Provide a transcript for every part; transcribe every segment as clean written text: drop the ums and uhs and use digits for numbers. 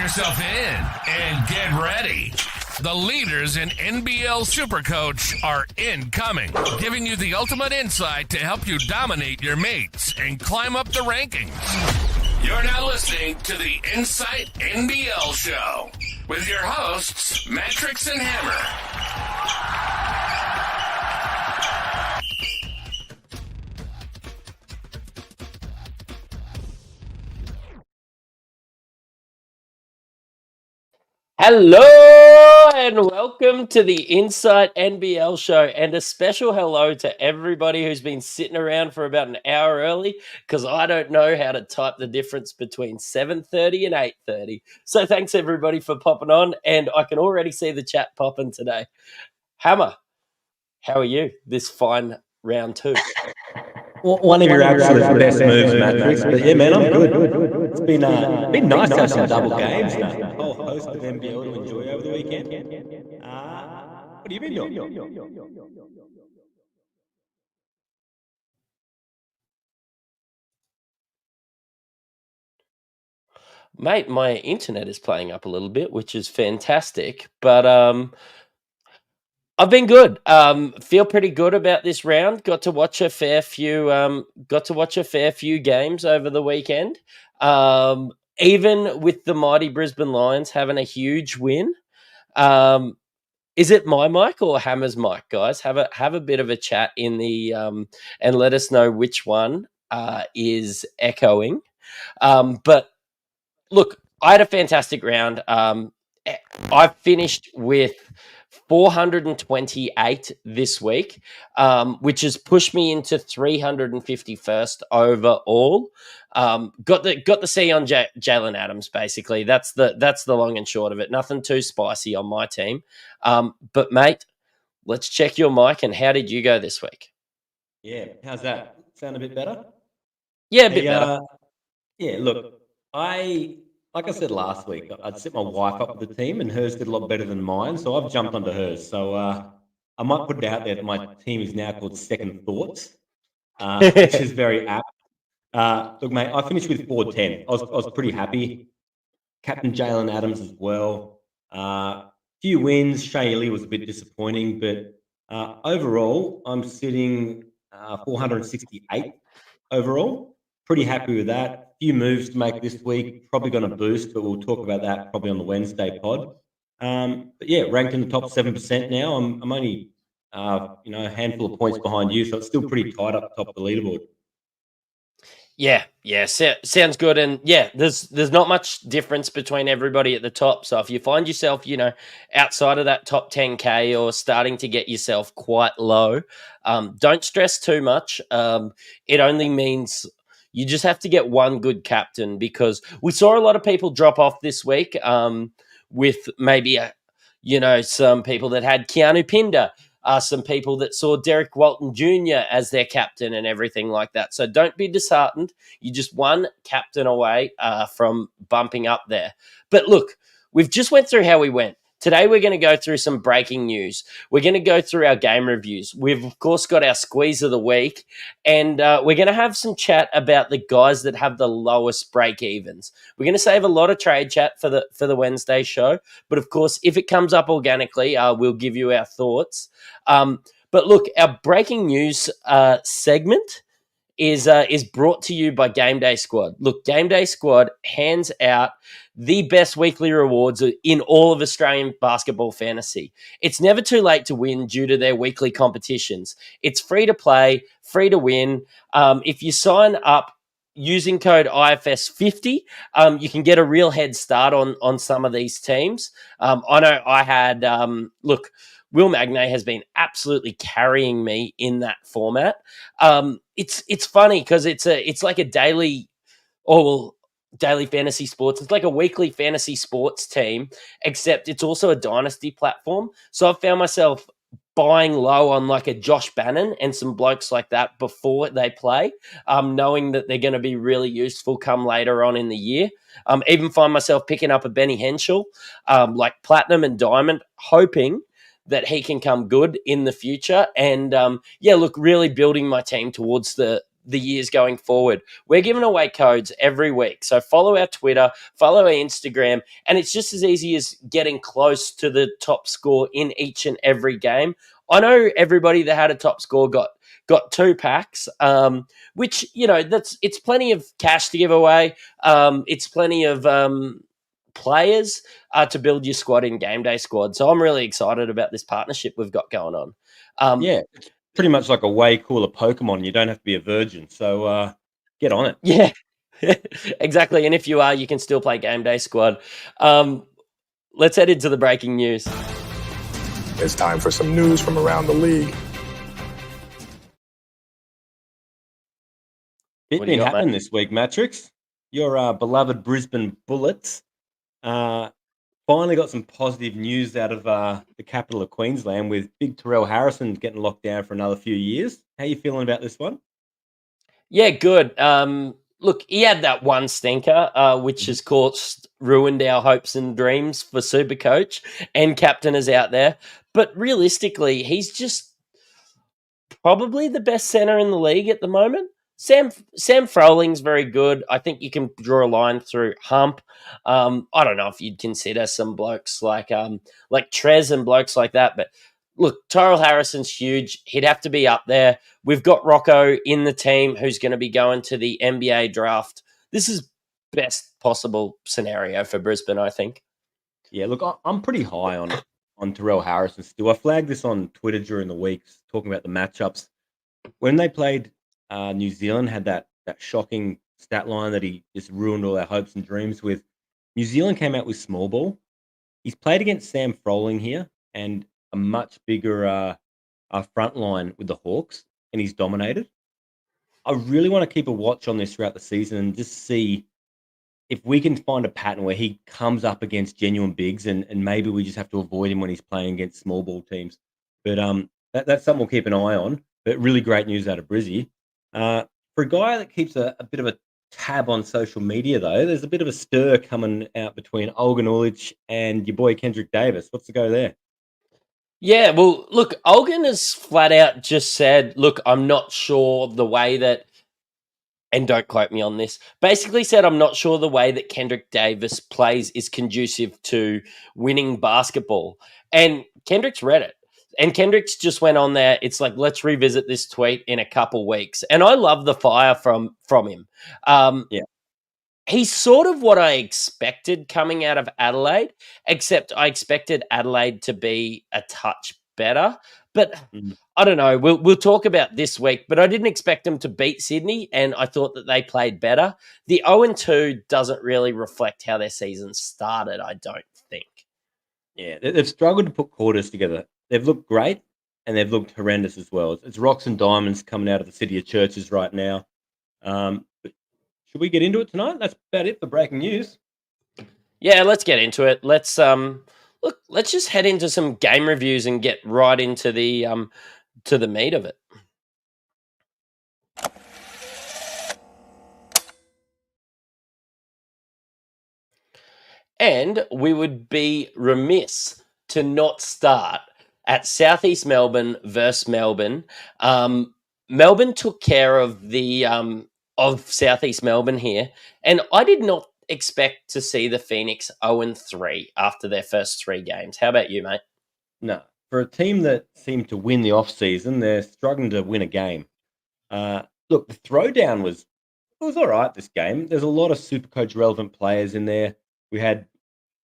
yourself in and get ready. The leaders in NBL Supercoach are incoming, giving you the ultimate insight to help you dominate your mates and climb up the rankings. You're now listening to the Insight NBL Show with your hosts, Matrix and Hammer. Hello and welcome to the Insight NBL Show, and a special hello to everybody who's been sitting around for about an hour early because I don't know how to type the difference between 7:30 and 8:30. So thanks everybody for popping on, and I can already see the chat popping today. Hammer, how are you this fine round two? One of your absolute best moves, Matrix. But yeah, man, I'm good. It's been nice to have some double games. A whole host of NBL to enjoy over the weekend. What have you been doing? Mate, my internet is playing up a little bit, which is fantastic. But I've been good. Feel pretty good about this round. Got to watch a fair few games over the weekend. Even with the mighty Brisbane Lions having a huge win. Is it my mic or Hammer's mic, guys? Have a bit of a chat in the and let us know which one is echoing. But look, I had a fantastic round. I finished with 428 this week, which has pushed me into 351st overall. Got the C on Jalen Adams, basically. That's the long and short of it. Nothing too spicy on my team. But mate, let's check your mic. And how did you go this week? Yeah, how's that? Sound a bit better? Yeah, a bit better. Yeah, look, like I said last week, I'd set my wife up with the team, and hers did a lot better than mine, so I've jumped onto hers. So I might put it out there that my team is now called Second Thoughts, which is very apt. Look, mate, I finished with 410. I was pretty happy. Captain Jalen Adams as well. Few wins. Shaylee was a bit disappointing, but overall, I'm sitting 468 overall. Pretty happy with that. Few moves to make this week. Probably going to boost, but we'll talk about that probably on the Wednesday pod. But yeah, ranked in the top 7% now. I'm only a handful of points behind you, so it's still pretty tight up top of the leaderboard. Yeah, sounds good. And yeah, there's not much difference between everybody at the top. So if you find yourself, outside of that top 10K or starting to get yourself quite low, don't stress too much. It only means you just have to get one good captain, because we saw a lot of people drop off this week with maybe, some people that had Keanu Pinder, some people that saw Derek Walton Jr. as their captain and everything like that. So don't be disheartened. You're just one captain away from bumping up there. But look, we've just went through how we went. Today, we're going to go through some breaking news. We're going to go through our game reviews. We've, of course, got our squeeze of the week, and we're going to have some chat about the guys that have the lowest break-evens. We're going to save a lot of trade chat for the Wednesday show, but, of course, if it comes up organically, we'll give you our thoughts. But, look, our breaking news segment is brought to you by Game Day Squad. Look, Game Day Squad hands out the best weekly rewards in all of Australian basketball fantasy. It's never too late to win due to their weekly competitions. It's free to play, free to win. If you sign up using code IFS50, you can get a real head start on some of these teams. I know I had, Will Magnay has been absolutely carrying me in that format. It's funny because it's like a daily fantasy sports. It's like a weekly fantasy sports team, except it's also a dynasty platform. So I've found myself buying low on like a Josh Bannon and some blokes like that before they play, knowing that they're going to be really useful come later on in the year. Even find myself picking up a Benny Henschel, like Platinum and Diamond, hoping that he can come good in the future. And, really building my team towards the the years going forward. We're giving away codes every week. So follow our Twitter, follow our Instagram, and it's just as easy as getting close to the top score in each and every game. I know everybody that had a top score got 2 packs, which, it's plenty of cash to give away. It's plenty of players to build your squad in game day squad. So I'm really excited about this partnership we've got going on. Yeah, it's pretty much like a way cooler Pokemon. You don't have to be a virgin. So get on it. Yeah, exactly. And if you are, you can still play game day squad. Let's head into the breaking news. It's time for some news from around the league. It's been happening this week, Matrix. Your beloved Brisbane Bullets finally got some positive news out of the capital of Queensland, with big Terrell Harrison getting locked down for another few years. How you feeling about this one? Yeah, good. Look, he had that one stinker, which has ruined our hopes and dreams for Supercoach, and captain is out there. But realistically, he's just probably the best centre in the league at the moment. Sam Froling's very good. I think you can draw a line through Hump. I don't know if you'd consider some blokes like Trez and blokes like that, but look, Tyrell Harrison's huge. He'd have to be up there. We've got Rocco in the team who's going to be going to the NBA draft. This is best possible scenario for Brisbane, I think. Yeah, look, I'm pretty high on Terrell Harrison still. I flagged this on Twitter during the week, talking about the matchups. When they played New Zealand, had that shocking stat line that he just ruined all our hopes and dreams with. New Zealand came out with small ball. He's played against Sam Froling here and a much bigger front line with the Hawks, and he's dominated. I really want to keep a watch on this throughout the season and just see if we can find a pattern where he comes up against genuine bigs, and maybe we just have to avoid him when he's playing against small ball teams. But that's something we'll keep an eye on. But really great news out of Brizzy. For a guy that keeps a bit of a tab on social media, though, there's a bit of a stir coming out between Olgun Ulich and your boy Kendrick Davis. What's the go there? Yeah, well, look, Olgun has flat out just said, look, I'm not sure the way that, and don't quote me on this, basically said, I'm not sure the way that Kendrick Davis plays is conducive to winning basketball. And Kendrick's read it. And Kendrick's just went on there. It's like, let's revisit this tweet in a couple weeks. And I love the fire from him. Yeah. He's sort of what I expected coming out of Adelaide, except I expected Adelaide to be a touch better. But I don't know. We'll talk about this week, but I didn't expect them to beat Sydney, and I thought that they played better. The 0-2 doesn't really reflect how their season started, I don't think. Yeah, they've struggled to put quarters together. They've looked great, and they've looked horrendous as well. It's rocks and diamonds coming out of the city of churches right now. But should we get into it tonight? That's about it for breaking news. Yeah, let's get into it. Let's just head into some game reviews and get right into the meat of it. And we would be remiss to not start at Southeast Melbourne versus Melbourne. Melbourne took care of the of Southeast Melbourne here, and I did not expect to see the Phoenix 0-3 after their first 3 games. How about you, mate? No, for a team that seemed to win the off season, they're struggling to win a game. Look, the throwdown was all right this game. There's a lot of Supercoach relevant players in there. We had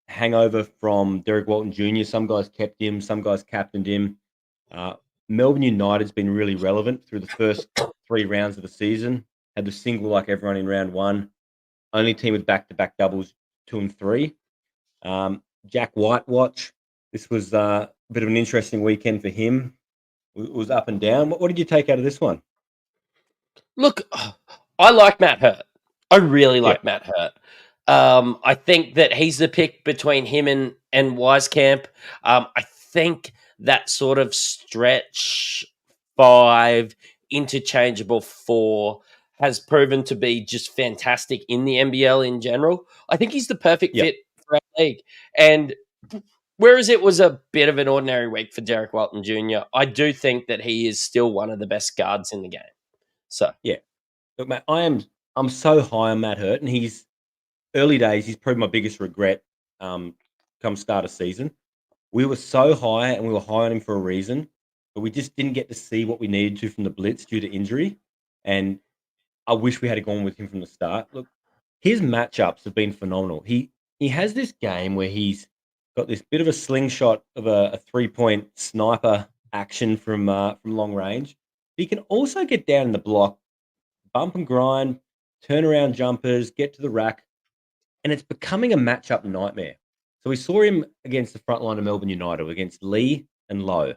hangover from Derek Walton Jr. Some guys kept him, some guys captained him. Melbourne United's been really relevant through the first 3 rounds of the season. Had the single like everyone in round 1. Only team with back-to-back doubles 2 and 3. Jack White watch. This was a bit of an interesting weekend for him. It was up and down. What did you take out of this one? Look, I like Matt Hurt. I really like Matt Hurt. I think that he's the pick between him and Wieskamp. I think that sort of stretch 5, interchangeable 4 has proven to be just fantastic in the NBL in general. I think he's the perfect fit for our league. And whereas it was a bit of an ordinary week for Derek Walton Jr., I do think that he is still one of the best guards in the game. So yeah, Look, mate, I'm so high on Matt Hurt, and he's early days. He's probably my biggest regret. Come start of season, we were so high, and we were high on him for a reason, but we just didn't get to see what we needed to from the blitz due to injury. And I wish we had gone with him from the start. Look, his matchups have been phenomenal. He has this game where he's got this bit of a slingshot of a 3-point sniper action from long range. He can also get down in the block, bump and grind, turn around jumpers, get to the rack, and it's becoming a matchup nightmare. So we saw him against the front line of Melbourne United against Lee and Lowe.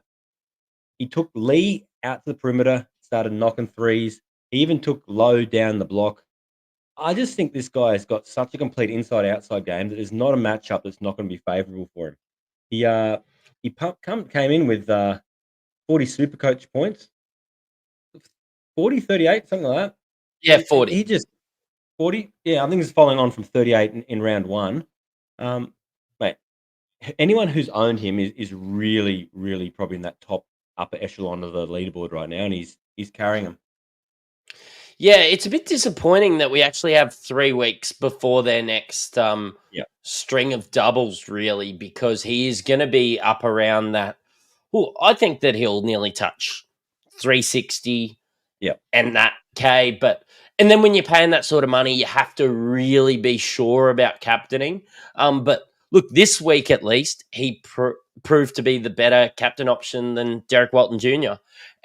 He took Lee out to the perimeter, started knocking threes. He even took Lowe down the block. I just think this guy has got such a complete inside-outside game that there's not a matchup that's not going to be favourable for him. He came in with 40 Supercoach points, 40, 38, something like that. Yeah, 40. He just 40. Yeah, I think it's following on from 38 in round one. Mate, anyone who's owned him is really, really probably in that top upper echelon of the leaderboard right now, and he's carrying them. Yeah, it's a bit disappointing that we actually have 3 weeks before their next string of doubles, really, because he is going to be up around that. Well, I think that he'll nearly touch 360 and that K. And then when you're paying that sort of money, you have to really be sure about captaining. But look, this week at least, he proved to be the better captain option than Derek Walton Jr.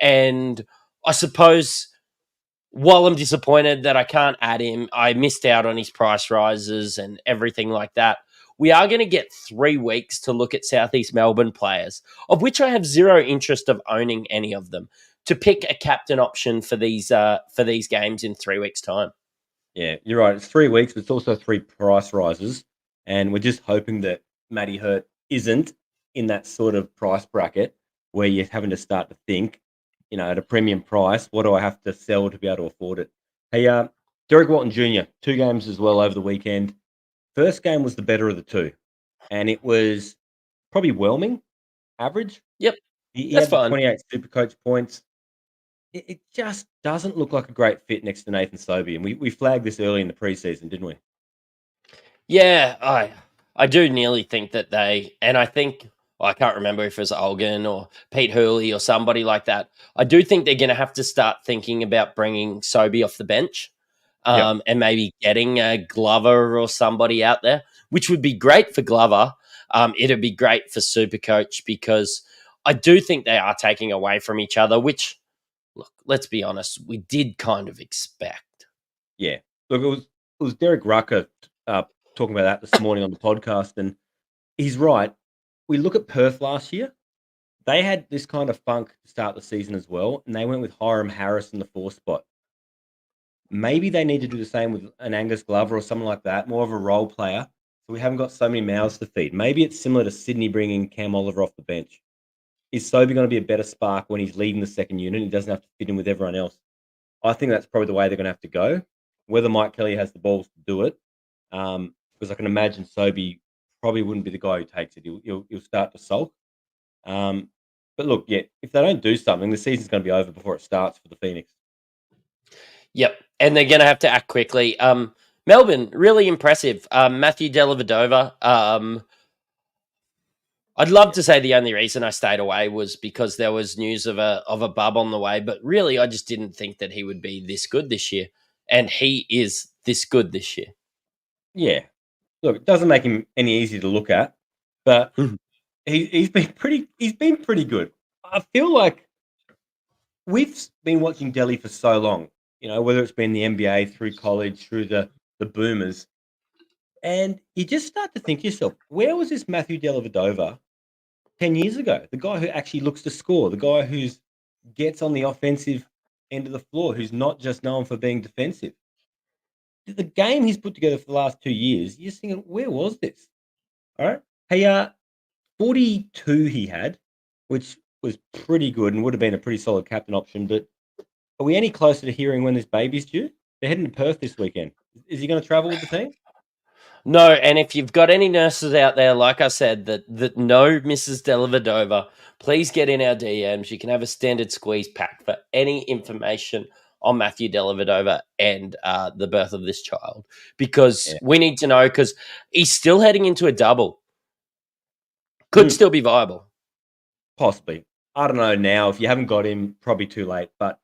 And I suppose, while I'm disappointed that I can't add him, I missed out on his price rises and everything like that. We are going to get 3 weeks to look at Southeast Melbourne players, of which I have zero interest of owning any of them, to pick a captain option for these games in 3 weeks' time. Yeah, you're right. It's 3 weeks, but it's also 3 price rises, and we're just hoping that Matty Hurt isn't in that sort of price bracket where you're having to start to think, at a premium price, what do I have to sell to be able to afford it? Hey, Derek Walton Jr., 2 games as well over the weekend. First game was the better of the 2, and it was probably whelming, average. Yep, He that's had fine. 28 Supercoach points. It just doesn't look like a great fit next to Nathan Sobey, and we flagged this early in the preseason, didn't we? Yeah, I do nearly think that I think, I can't remember if it was Olgan or Pete Hurley or somebody like that. I do think they're going to have to start thinking about bringing Sobey off the bench and maybe getting a Glover or somebody out there, which would be great for Glover. It'd be great for Supercoach, because I do think they are taking away from each other, which, look, let's be honest, we did kind of expect. Yeah. Look, it was Derek Rucker talking about that this morning on the podcast, and he's right. We look at Perth last year. They had this kind of funk to start the season as well, and they went with Hiram Harris in the 4 spot. Maybe they need to do the same with an Angus Glover or someone like that, more of a role player, so we haven't got so many mouths to feed. Maybe it's similar to Sydney bringing Cam Oliver off the bench. Is Sobey going to be a better spark when he's leading the second unit? He doesn't have to fit in with everyone else. I think that's probably the way they're going to have to go. Whether Mike Kelly has the balls to do it, because I can imagine Sobey probably wouldn't be the guy who takes it. He'll start to sulk. But look, if they don't do something, the season's going to be over before it starts for the Phoenix. Yep, and they're going to have to act quickly. Melbourne, really impressive. Matthew Dellavedova. I'd love to say the only reason I stayed away was because there was news of a bub on the way, but really I just didn't think that he would be this good this year, and he is this good this year. Yeah, look, it doesn't make him any easier to look at, but he's been pretty good. I feel like we've been watching Delhi for so long, whether it's been the NBA, through college, through the Boomers, and you just start to think to yourself, where was this Matthew Dellavedova 10 years ago? The guy who actually looks to score, the guy who gets on the offensive end of the floor, who's not just known for being defensive. The game he's put together for the last 2 years, you're just thinking, where was this? All right. Hey, 42 he had, which was pretty good and would have been a pretty solid captain option. But are we any closer to hearing when this baby's due? They're heading to Perth this weekend. Is he going to travel with the team? No, and if you've got any nurses out there, like I said, that know Mrs. Dellavedova, please get in our DMs. You can have a standard squeeze pack for any information on Matthew Dellavedova and the birth of this child, because we need to know, because he's still heading into a double. Could still be viable. Possibly. I don't know now. If you haven't got him, probably too late. But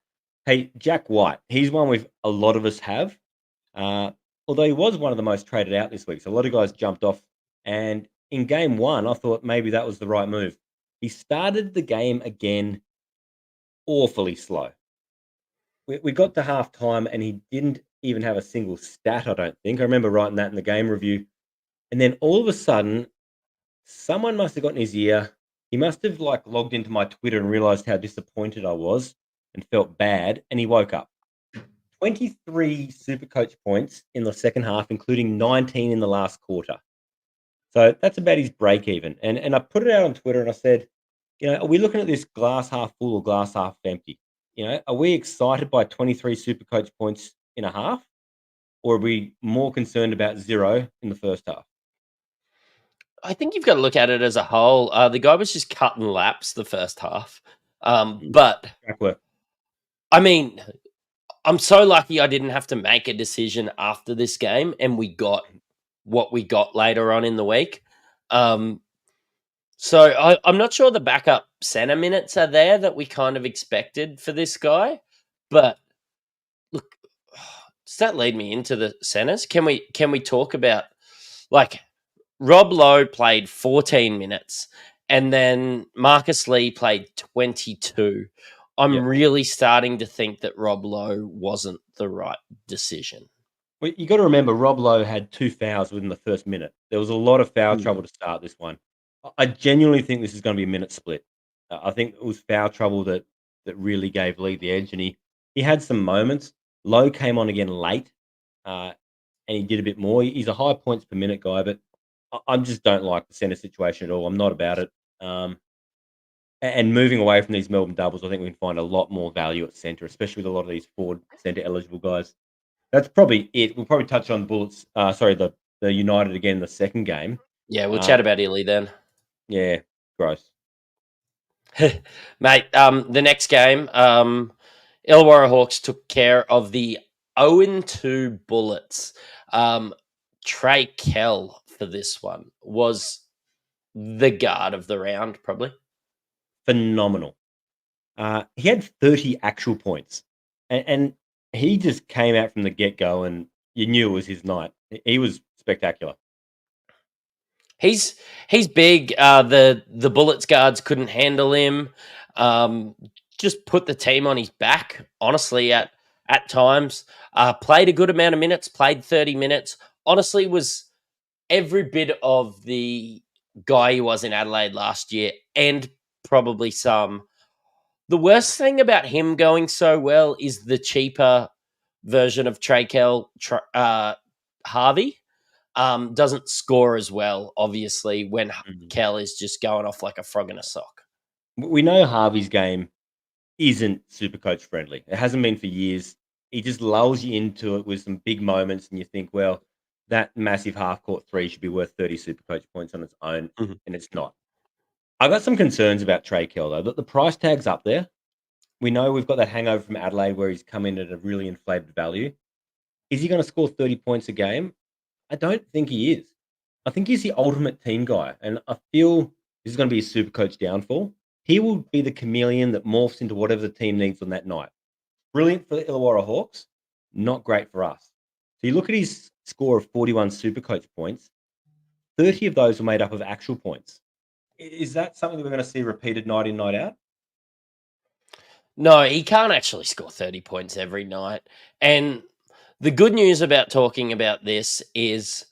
hey, Jack White, he's one a lot of us have. Although he was one of the most traded out this week. So a lot of guys jumped off. And in game one, I thought maybe that was the right move. He started the game again awfully slow. We got to half time and he didn't even have a single stat, I don't think. I remember writing that in the game review. And then all of a sudden, someone must have gotten his ear. He must have logged into my Twitter and realized how disappointed I was and felt bad. And he woke up. 23 Supercoach points in the second half, including 19 in the last quarter. So that's about his break even. And I put it out on Twitter and I said, are we looking at this glass half full or glass half empty? Are we excited by 23 Supercoach points in a half? Or are we more concerned about 0 in the first half? I think you've got to look at it as a whole. The guy was just cutting laps the first half. But, I mean, I'm so lucky I didn't have to make a decision after this game, and we got what we got later on in the week. So I'm not sure the backup center minutes are there that we kind of expected for this guy. But look, does that lead me into the centers? Can we talk about, Rob Lowe played 14 minutes and then Marcus Lee played 22. I'm really starting to think that Rob Lowe wasn't the right decision. Well, you got to remember, Rob Lowe had 2 fouls within the first minute. There was a lot of foul trouble to start this one. I genuinely think this is going to be a minute split. I think it was foul trouble that really gave Lee the edge, and he had some moments. Lowe came on again late, and he did a bit more. He's a high points per minute guy, but I just don't like the centre situation at all. I'm not about it. And moving away from these Melbourne doubles, I think we can find a lot more value at centre, especially with a lot of these forward centre eligible guys. That's probably it. We'll probably touch on Bullets. The United again in the second game. Yeah, we'll chat about Illy then. Yeah, gross. Mate, the next game, Illawarra Hawks took care of the 0-2 Bullets. Trey Kell for this one was the guard of the round, probably. Phenomenal. He had 30 actual points, and he just came out from the get-go, and you knew it was his night. He was spectacular. He's big. The Bullets guards couldn't handle him. Just put the team on his back, honestly, at times. Played a good amount of minutes, played 30 minutes. Honestly, was every bit of the guy he was in Adelaide last year, and probably some. The worst thing about him going so well is the cheaper version of Trey Kell, Harvey. Doesn't score as well, obviously, when Kell is just going off like a frog in a sock. We know Harvey's game isn't Supercoach friendly. It hasn't been for years. He just lulls you into it with some big moments, and you think, well, that massive half-court three should be worth 30 Supercoach points on its own, and it's not. I've got some concerns about Trey Kell, though. The price tag's up there. We know we've got that hangover from Adelaide where he's come in at a really inflated value. Is he going to score 30 points a game? I don't think he is. I think he's the ultimate team guy, and I feel this is going to be a Supercoach downfall. He will be the chameleon that morphs into whatever the team needs on that night. Brilliant for the Illawarra Hawks, not great for us. So you look at his score of 41 Supercoach points, 30 of those were made up of actual points. Is that something that we're going to see repeated night in, night out? No, he can't actually score 30 points every night. And the good news about talking about this is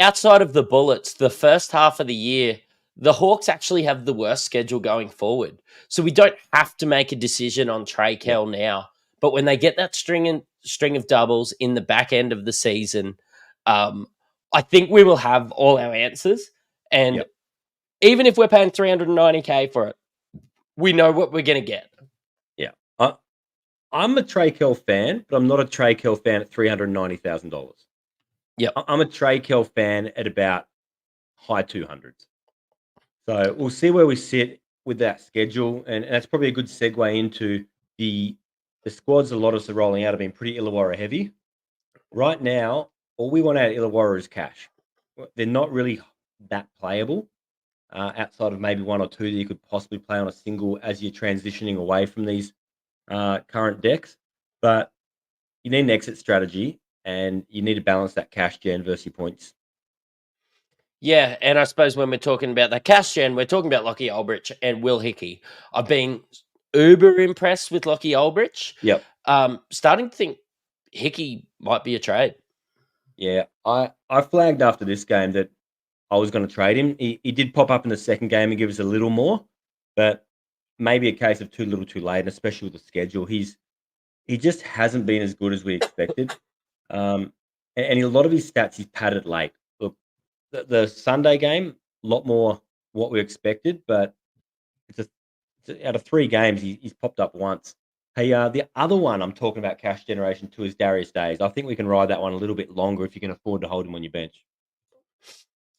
outside of the Bullets, the first half of the year, the Hawks actually have the worst schedule going forward. So we don't have to make a decision on Trey Kell now. But when they get that string of doubles in the back end of the season, I think we will have all our answers. And even if we're paying $390K for it, we know what we're going to get. Yeah. I'm a Trey Kell fan, but I'm not a Trey Kell fan at $390,000. Yeah. I'm a Trey Kell fan at about high 200s. So we'll see where we sit with that schedule. And that's probably a good segue into the the squads a lot of us are rolling out have been pretty Illawarra heavy. Right now, all we want out of Illawarra is cash. They're not really that playable outside of maybe one or two that you could possibly play on a single as you're transitioning away from these current decks. But you need an exit strategy and you need to balance that cash gen versus your points. Yeah, and I suppose when we're talking about the cash gen, we're talking about Lockie Ulbrich and Will Hickey. I've been uber impressed with Lockie Ulbrich. Yep. Starting to think Hickey might be a trade. Yeah, I flagged after this game that I was going to trade him. He did pop up in the second game and give us a little more, but maybe a case of too little too late, and especially with the schedule. He just hasn't been as good as we expected. And a lot of his stats, he's padded late. Look, the Sunday game, a lot more what we expected, but out of 3 games, he's popped up once. Hey, the other one I'm talking about cash generation too is Darius Days. I think we can ride that one a little bit longer if you can afford to hold him on your bench.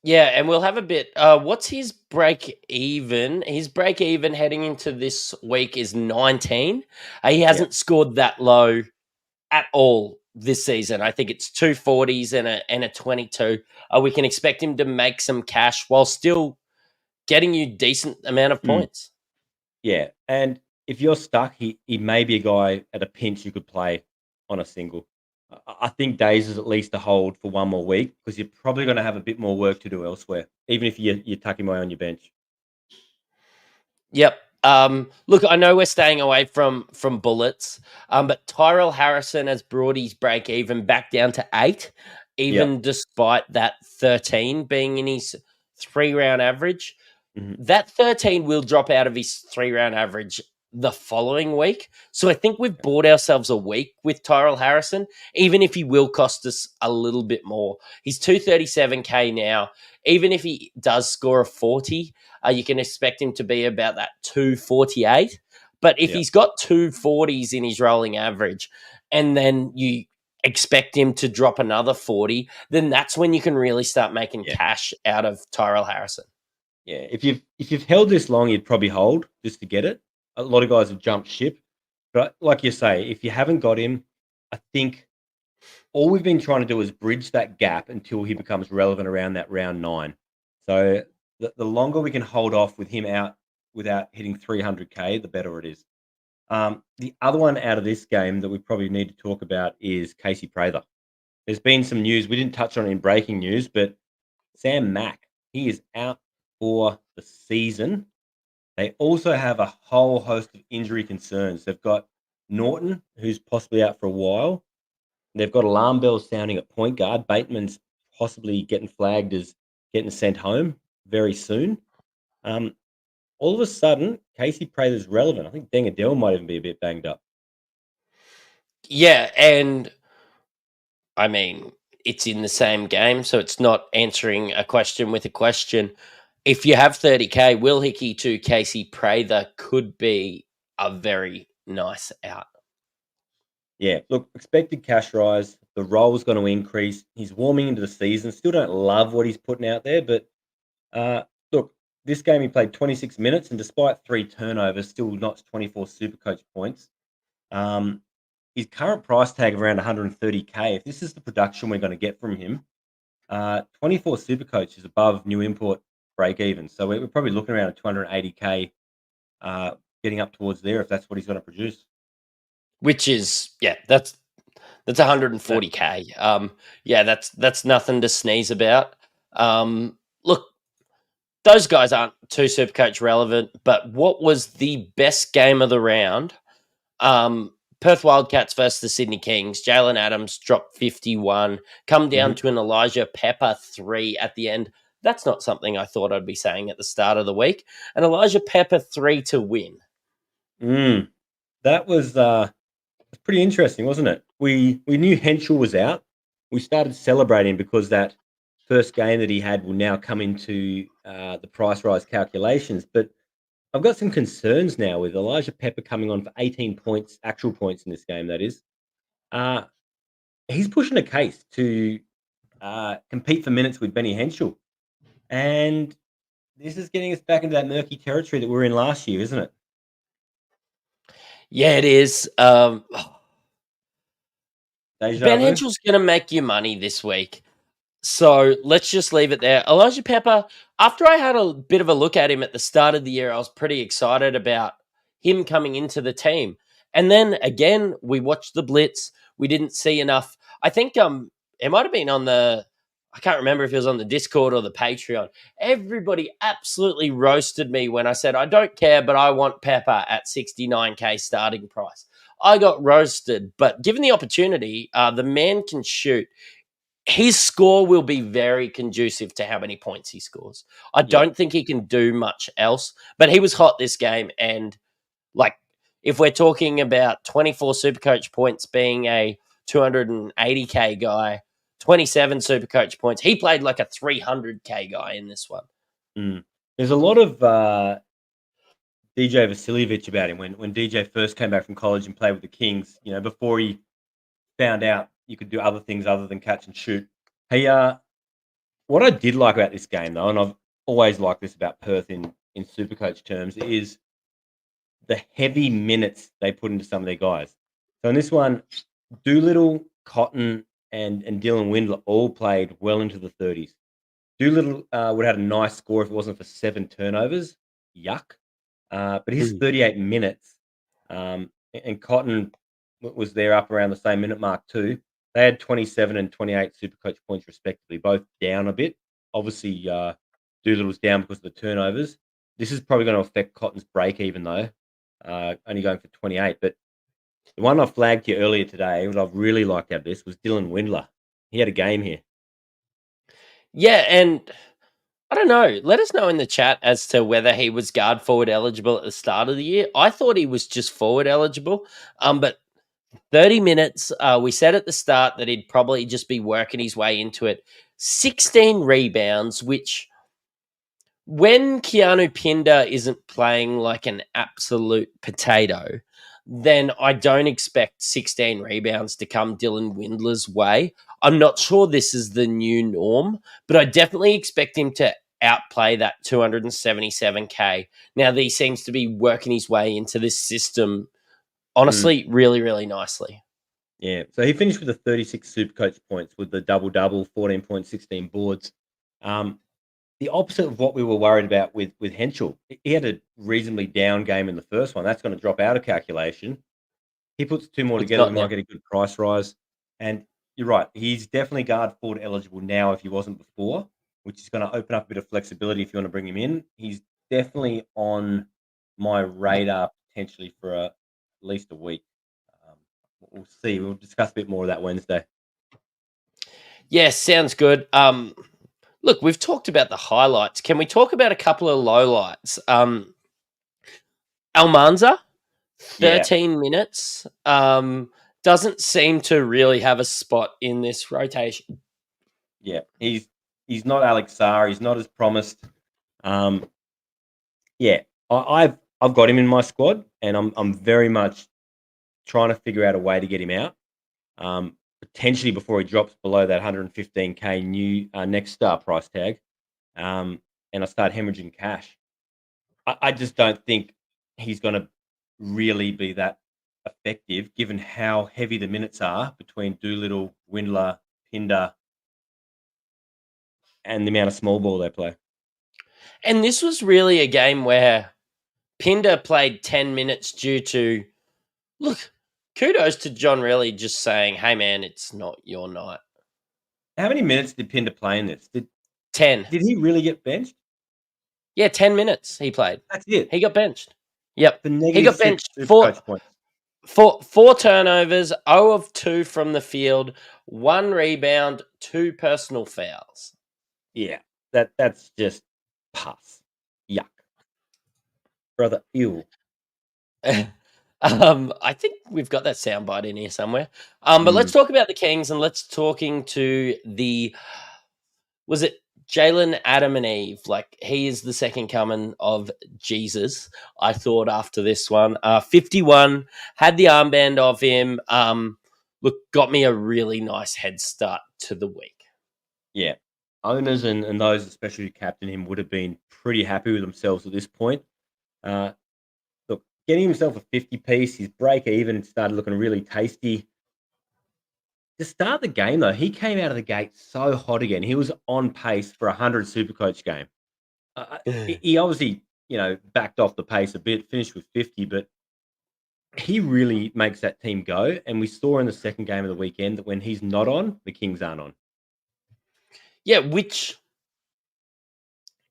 Yeah, and we'll have a bit. What's his break even? His break even heading into this week is 19. He hasn't scored that low at all this season. I think it's 240s and a 22. We can expect him to make some cash while still getting you decent amount of points. Yeah, and if you're stuck, he may be a guy at a pinch you could play on a single. I think Days is at least a hold for one more week because you're probably going to have a bit more work to do elsewhere, even if you tuck him away on your bench. Yep. Look, I know we're staying away from bullets, but Tyrell Harrison has brought his break even back down to 8, even despite that 13 being in his 3-round average. Mm-hmm. That 13 will drop out of his 3-round average the following week. So I think we've bought ourselves a week with Tyrell Harrison, even if he will cost us a little bit more. He's 237K now. Even if he does score a 40, you can expect him to be about that 248. But if he's got 240s in his rolling average and then you expect him to drop another 40, then that's when you can really start making cash out of Tyrell Harrison. Yeah, if you've held this long, you'd probably hold just to get it. A lot of guys have jumped ship. But like you say, if you haven't got him, I think all we've been trying to do is bridge that gap until he becomes relevant around that round 9. So the longer we can hold off with him out without hitting 300K, the better it is. The other one out of this game that we probably need to talk about is Casey Prather. There's been some news. We didn't touch on it in breaking news, but Sam Mack, he is out for the season. They also have a whole host of injury concerns. They've got Norton, who's possibly out for a while. They've got alarm bells sounding at point guard. Bateman's possibly getting flagged as getting sent home very soon. All of a sudden, Casey Prather's relevant. I think Dengadell might even be a bit banged up. Yeah, and I mean, it's in the same game, so it's not answering a question with a question. If you have 30K, Will Hickey to Casey Prather could be a very nice out. Yeah, look, expected cash rise. The role's going to increase. He's warming into the season. Still don't love what he's putting out there, but look, this game he played 26 minutes, and despite 3 turnovers, still notched 24 Supercoach points. His current price tag of around 130K. If this is the production we're going to get from him, 24 Supercoach is above new import break even. So we're probably looking around 280K, getting up towards there if that's what he's going to produce. Which is, that's 140K. That's nothing to sneeze about. Look, those guys aren't too Supercoach relevant, but what was the best game of the round? Perth Wildcats versus the Sydney Kings. Jalen Adams dropped 51, come down to an Elijah Pepper 3 at the end. That's not something I thought I'd be saying at the start of the week. An Elijah Pepper 3 to win. That was pretty interesting, wasn't it? We knew Henschel was out. We started celebrating because that first game that he had will now come into the price rise calculations. But I've got some concerns now with Elijah Pepper coming on for 18 points, actual points in this game, that is. He's pushing a case to compete for minutes with Benny Henschel. And this is getting us back into that murky territory that we were in last year, isn't it? Yeah, it is. Deja Ben vu? Henschel's going to make you money this week. So let's just leave it there. Elijah Pepper, after I had a bit of a look at him at the start of the year, I was pretty excited about him coming into the team. And then again, we watched the blitz. We didn't see enough. I think it might have been on I can't remember if it was on the Discord or the Patreon. Everybody absolutely roasted me when I said, I don't care, but I want Pepper at 69K starting price. I got roasted, but given the opportunity, the man can shoot. His score will be very conducive to how many points he scores. I Yeah. don't think he can do much else, but he was hot this game. And like, if we're talking about 24 Supercoach points being a 280K guy, 27 Supercoach points, he played like a 300K guy in this one. There's a lot of DJ Vasiljevic about him when DJ first came back from college and played with the Kings, before he found out you could do other things other than catch and shoot. Hey, what I did like about this game, though, and I've always liked this about Perth in Supercoach terms, is the heavy minutes they put into some of their guys. So in this one, Doolittle, Cotton, and Dylan Windler all played well into the 30s. Doolittle would have had a nice score if it wasn't for 7 turnovers. Yuck. But his 38 minutes, and Cotton was there up around the same minute mark too. They had 27 and 28 Supercoach points respectively, both down a bit. Obviously, Doolittle's down because of the turnovers. This is probably going to affect Cotton's break even though, only going for 28. But the one I flagged here earlier today, what I've really liked out of this was Dylan Windler. He had a game here. Yeah, and I don't know. Let us know in the chat as to whether he was guard forward eligible at the start of the year. I thought he was just forward eligible. But 30 minutes, we said at the start that he'd probably just be working his way into it. 16 rebounds, which when Keanu Pinder isn't playing like an absolute potato, then I don't expect 16 rebounds to come Dylan Windler's way. I'm not sure this is the new norm, but I definitely expect him to outplay that 277K. Now that he seems to be working his way into this system, honestly, really, really nicely. Yeah, so he finished with the 36 Supercoach points with the double-double, 14 points, 16 boards. The opposite of what we were worried about with Henschel. He had a reasonably down game in the first one. That's going to drop out of calculation. He puts 2 more together, we might get a good price rise. And you're right, he's definitely guard forward eligible now if he wasn't before, which is going to open up a bit of flexibility if you want to bring him in. He's definitely on my radar potentially for at least a week. We'll see. We'll discuss a bit more of that Wednesday. Yeah, sounds good. Look, we've talked about the highlights. Can we talk about a couple of lowlights? Almanza, 13 minutes. Doesn't seem to really have a spot in this rotation. Yeah, he's not Alex Sarr. He's not as promised. Yeah, I've got him in my squad, and I'm very much trying to figure out a way to get him out. Potentially before he drops below that 115K new next star price tag, and I start hemorrhaging cash. I just don't think he's going to really be that effective, given how heavy the minutes are between Doolittle, Windler, Pinder, and the amount of small ball they play. And this was really a game where Pinder played 10 minutes due to, look, kudos to John Relly just saying, hey, man, it's not your night. How many minutes did Pinder play in this? 10. Did he really get benched? Yeah, 10 minutes he played. That's it. He got benched. Yep. He got benched for 4 turnovers, 0 of 2 from the field, 1 rebound, 2 personal fouls. Yeah, that's just pus. Yuck. Brother, ew. I think we've got that soundbite in here somewhere. But let's talk about the Kings and let's talking to was it Jalen, Adam and Eve? Like, he is the second coming of Jesus, I thought, after this one. 51, had the armband of him. Look, got me a really nice head start to the week. Yeah. Owners and those, especially who captain him, would have been pretty happy with themselves at this point. Look, getting himself a 50 piece. His break even started looking really tasty. To start the game, though, he came out of the gate so hot again. He was on pace for a 100 Supercoach game. He obviously, backed off the pace a bit, finished with 50, but he really makes that team go. And we saw in the second game of the weekend that when he's not on, the Kings aren't on. Yeah, which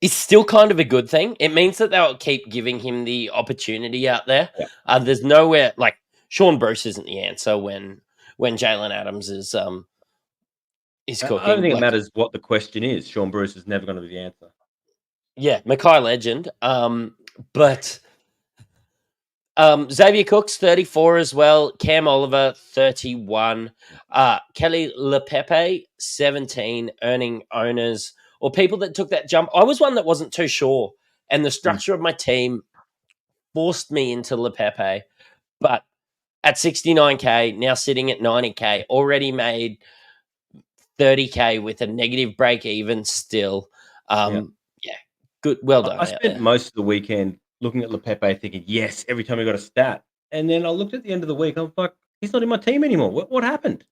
is still kind of a good thing. It means that they'll keep giving him the opportunity out there. Yeah. There's nowhere like Sean Bruce isn't the answer when Jalen Adams is cooking. I don't think it matters what the question is. Sean Bruce is never going to be the answer. Yeah, Mackay legend. But Xavier Cook's 34 as well. Cam Oliver 31. Kelly Lepepe 17. Earning owners or people that took that jump. I was one that wasn't too sure, and the structure of my team forced me into Lepepe. But at 69K, now sitting at 90K, already made 30K with a negative break even still. Yeah, good. Well done. I spent most of the weekend looking at Lepepe thinking, yes, every time he got a stat. And then I looked at the end of the week, I'm like, he's not in my team anymore. What happened?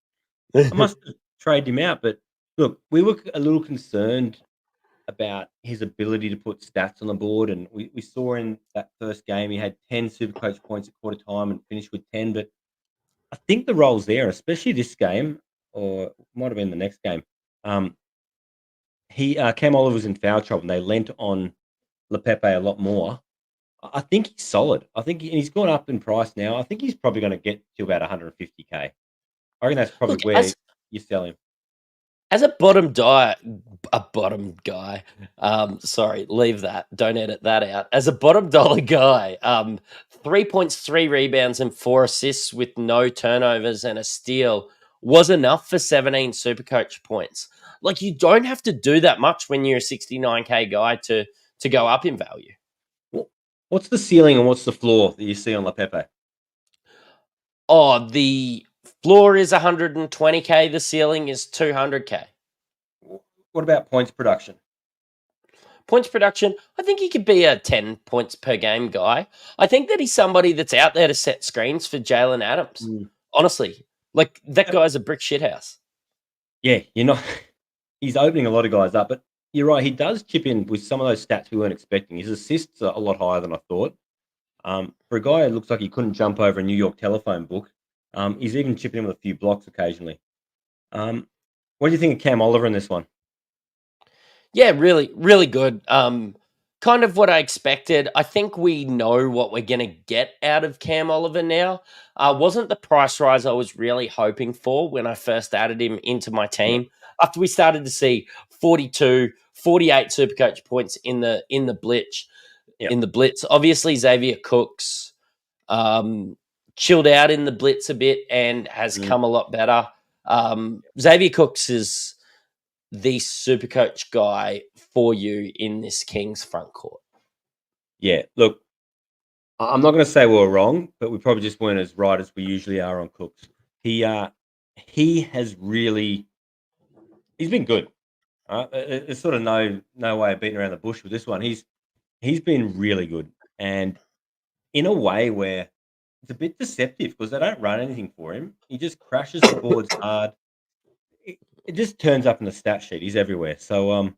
I must have traded him out. But look, we were a little concerned about his ability to put stats on the board. And we saw in that first game, he had 10 Supercoach points at quarter time and finished with 10. But I think the role's there, especially this game, or it might have been the next game. Cam Oliver was in foul trouble and they lent on Lepepe a lot more. I think he's solid. I think he's gone up in price now. I think he's probably going to get to about 150K. I reckon that's probably where you sell him. As a bottom guy, sorry, leave that. Don't edit that out. As a bottom dollar guy, 3 points, 3 rebounds, and 4 assists with no turnovers and a steal was enough for 17 Supercoach points. Like, you don't have to do that much when you're a 69K guy to go up in value. What's the ceiling and what's the floor that you see on Lepepe? Oh, the floor is 120K. The ceiling is 200K. What about points production? Points production, I think he could be a 10 points per game guy. I think that he's somebody that's out there to set screens for Jalen Adams. Honestly, like, that guy's a brick shithouse. Yeah, he's opening a lot of guys up, but you're right. He does chip in with some of those stats we weren't expecting. His assists are a lot higher than I thought. For a guy who looks like he couldn't jump over a New York telephone book, he's even chipping in with a few blocks occasionally. What do you think of Cam Oliver in this one? Yeah, really, really good. Kind of what I expected. I think we know what we're going to get out of Cam Oliver now. Wasn't the price rise I was really hoping for when I first added him into my team. After we started to see 42, 48 Supercoach points in the blitz. Yep. In the blitz. Obviously, Xavier Cooks chilled out in the blitz a bit and has come a lot better. Xavier Cooks is the Supercoach guy for you in this Kings front court. Yeah, look, I'm not going to say we were wrong, but we probably just weren't as right as we usually are on Cooks. He has really, he's been good. There's sort of no way of beating around the bush with this one. He's been really good, and in a way where it's a bit deceptive because they don't run anything for him. He just crashes the boards hard. It just turns up in the stat sheet. He's everywhere. So,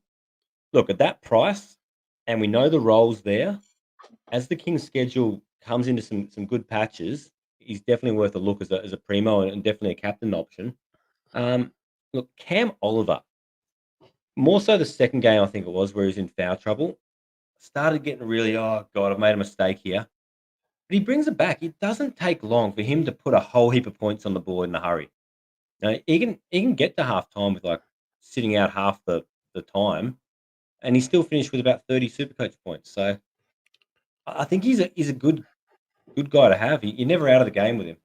look, at that price, and we know the roles there, as the Kings schedule comes into some good patches, he's definitely worth a look as a primo and definitely a captain option. Look, Cam Oliver, more so the second game, I think it was, where he was in foul trouble, started getting really, oh, God, I've made a mistake here. But he brings it back. It doesn't take long for him to put a whole heap of points on the board in a hurry. He can get to half time with like sitting out half the time, and he still finished with about 30 Supercoach points. So I think he's a good guy to have. You're never out of the game with him.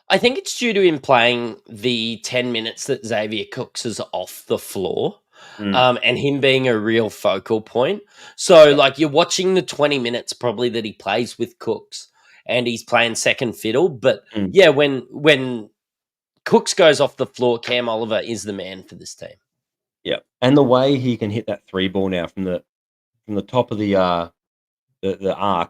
I think it's due to him playing the 10 minutes that Xavier Cooks is off the floor. And him being a real focal point. So, like, you're watching the 20 minutes probably that he plays with Cooks, and he's playing second fiddle. But, yeah, when Cooks goes off the floor, Cam Oliver is the man for this team. Yeah, and the way he can hit that 3 ball now from the top of the arc, a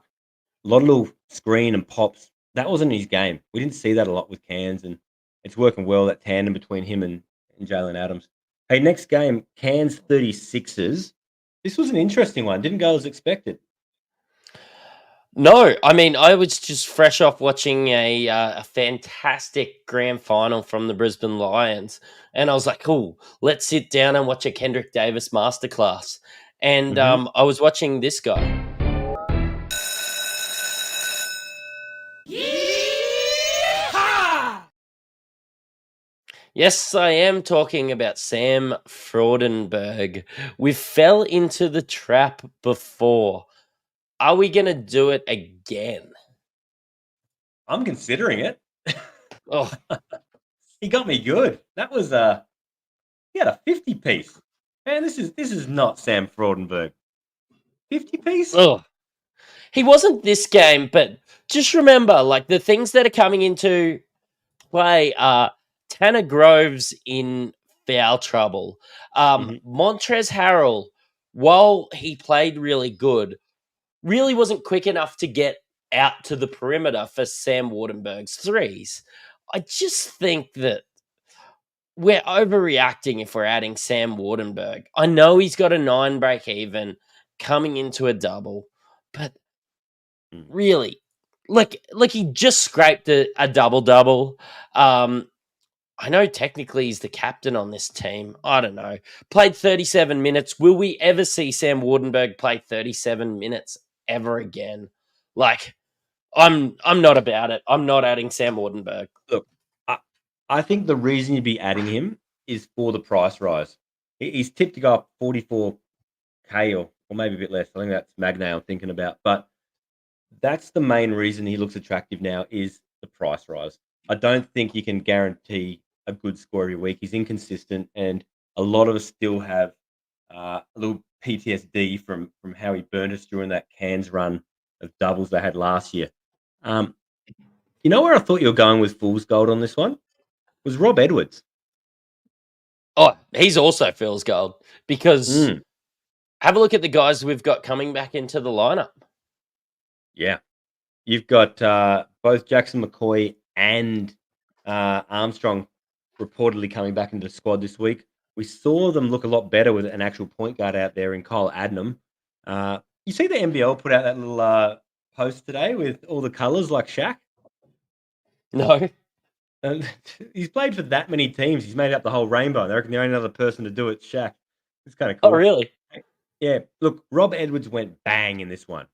lot of little screen and pops. That wasn't his game. We didn't see that a lot with Cairns, and it's working well, that tandem between him and Jalen Adams. Hey, next game, Cairns 36ers. This was an interesting one. Didn't go as expected. No, I mean, I was just fresh off watching a fantastic grand final from the Brisbane Lions, and I was like, "Cool, let's sit down and watch a Kendrick Davis masterclass." And Mhm. I was watching this guy. Yes, I am talking about Sam Fraudenberg. We fell into the trap before. Are we going to do it again? I'm considering it. Oh, He got me good. That was he had a 50 piece. Man, this is not Sam Fraudenberg. 50 piece? oh. He wasn't this game, but just remember, like, the things that are coming into play are Tanner Groves in foul trouble. Mhm. Montrez Harrell, while he played really good, really wasn't quick enough to get out to the perimeter for Sam Wardenberg's threes. I just think that we're overreacting if we're adding Sam Wardenberg. I know he's got a 9 break even coming into a double, but Mm. really, like he just scraped a double double. I know technically he's the captain on this team. I don't know. Played 37 minutes. Will we ever see Sam Wardenberg play 37 minutes ever again? Like, I'm not about it. I'm not adding Sam Wardenberg. Look, I think the reason you'd be adding him is for the price rise. He's tipped to go up 44K or maybe a bit less. I think that's Magnay I'm thinking about. But that's the main reason he looks attractive now is the price rise. I don't think you can guarantee a good score every week. He's inconsistent, and a lot of us still have a little PTSD from how he burned us during that Cairns run of doubles they had last year. You know where I thought you were going with Fool's Gold on this one? Was Rob Edwards. Oh, he's also Phil's gold because Mm, have a look at the guys we've got coming back into the lineup. yeah. You've got both Jackson McCoy and Armstrong reportedly coming back into the squad this week. We saw them look a lot better with an actual point guard out there in Kyle Adnam. You see the NBL put out that little post today with all the colours like Shaq? No, And he's played for that many teams. He's made up the whole rainbow. I reckon the only other person to do it's Shaq. It's kind of oh cool. really? Yeah, look, Rob Edwards went bang in this one.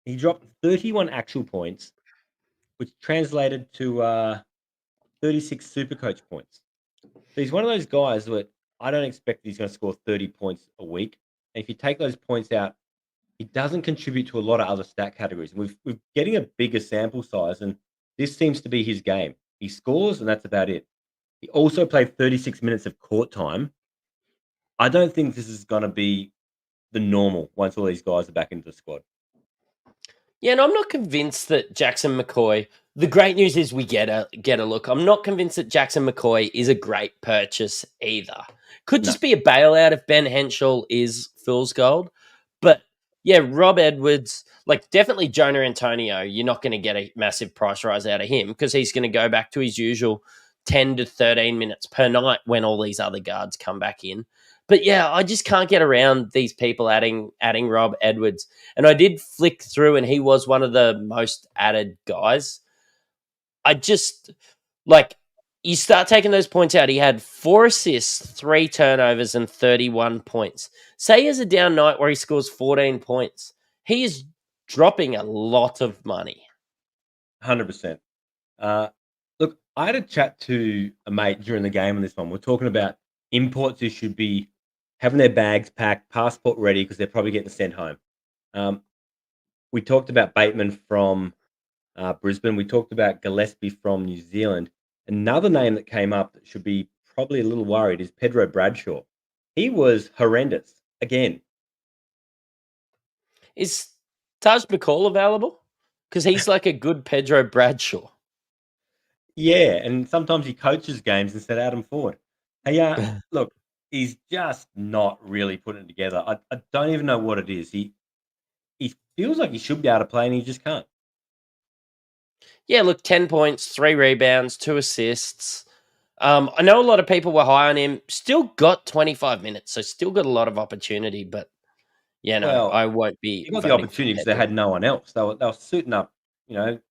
He dropped 31 actual points, which translated to 36 Supercoach points. So he's one of those guys that I don't expect he's going to score 30 points a week. And if you take those points out, he doesn't contribute to a lot of other stat categories. And we're getting a bigger sample size, and this seems to be his game. He scores, and that's about it. He also played 36 minutes of court time. I don't think this is going to be the normal once all these guys are back into the squad. Yeah, and I'm not convinced that Jackson McCoy. The great news is we get a look. I'm not convinced that Jackson McCoy is a great purchase either. Could No. just be a bailout if Ben Henschel is Phil's gold. But yeah, Rob Edwards, like definitely Jonah Antonio, you're not going to get a massive price rise out of him because he's going to go back to his usual 10 to 13 minutes per night when all these other guards come back in. But yeah, I just can't get around these people adding Rob Edwards. And I did flick through, and he was one of the most added guys. I just like you start taking those points out. He had 4 assists, 3 turnovers, and 31 points. Say he has a down night where he scores 14 points. He is dropping a lot of money. 100%. Look, I had a chat to a mate during the game on this one. We're talking about imports who should be having their bags packed, passport ready, because they're probably getting sent home. We talked about Bateman from Brisbane. We talked about Gillespie from New Zealand. Another name that came up that should be probably a little worried is Pedro Bradshaw. He was horrendous again. Is Taj McCall available? Because he's like a good Pedro Bradshaw. Yeah, and sometimes he coaches games instead of Adam Ford. Hey, look, he's just not really putting it together. I don't even know what it is. He feels like he should be able to play, and he just can't. Yeah, look, 10 points, 3 rebounds, 2 assists. I know a lot of people were high on him. Still got 25 minutes, so still got a lot of opportunity. But yeah, no, Well, I won't be he got the voting for opportunity because they Pedro. had no one else. They were suiting up,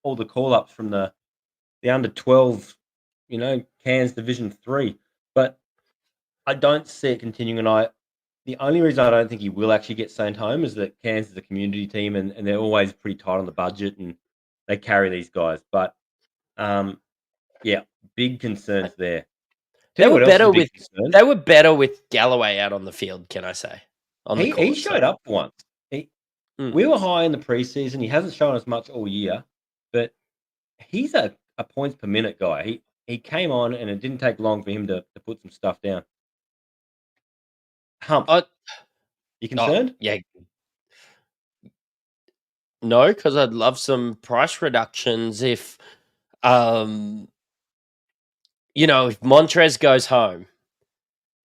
all the call ups from the under 12, Cairns Division 3. But I don't see it continuing. And the only reason I don't think he will actually get sent home is that Cairns is a community team and they're always pretty tight on the budget and they carry these guys. But yeah, big concerns there. Tell They you were what else is a better big with concern. they were better with Galloway out on the field. Can I say on the He court? showed up for once. Mm. We were high in the preseason. He hasn't shown us much all year, but he's a points per minute guy. He came on and it didn't take long for him to put some stuff down. Hump, I, you oh, concerned? yeah, no, because I'd love some price reductions if, if Montrez goes home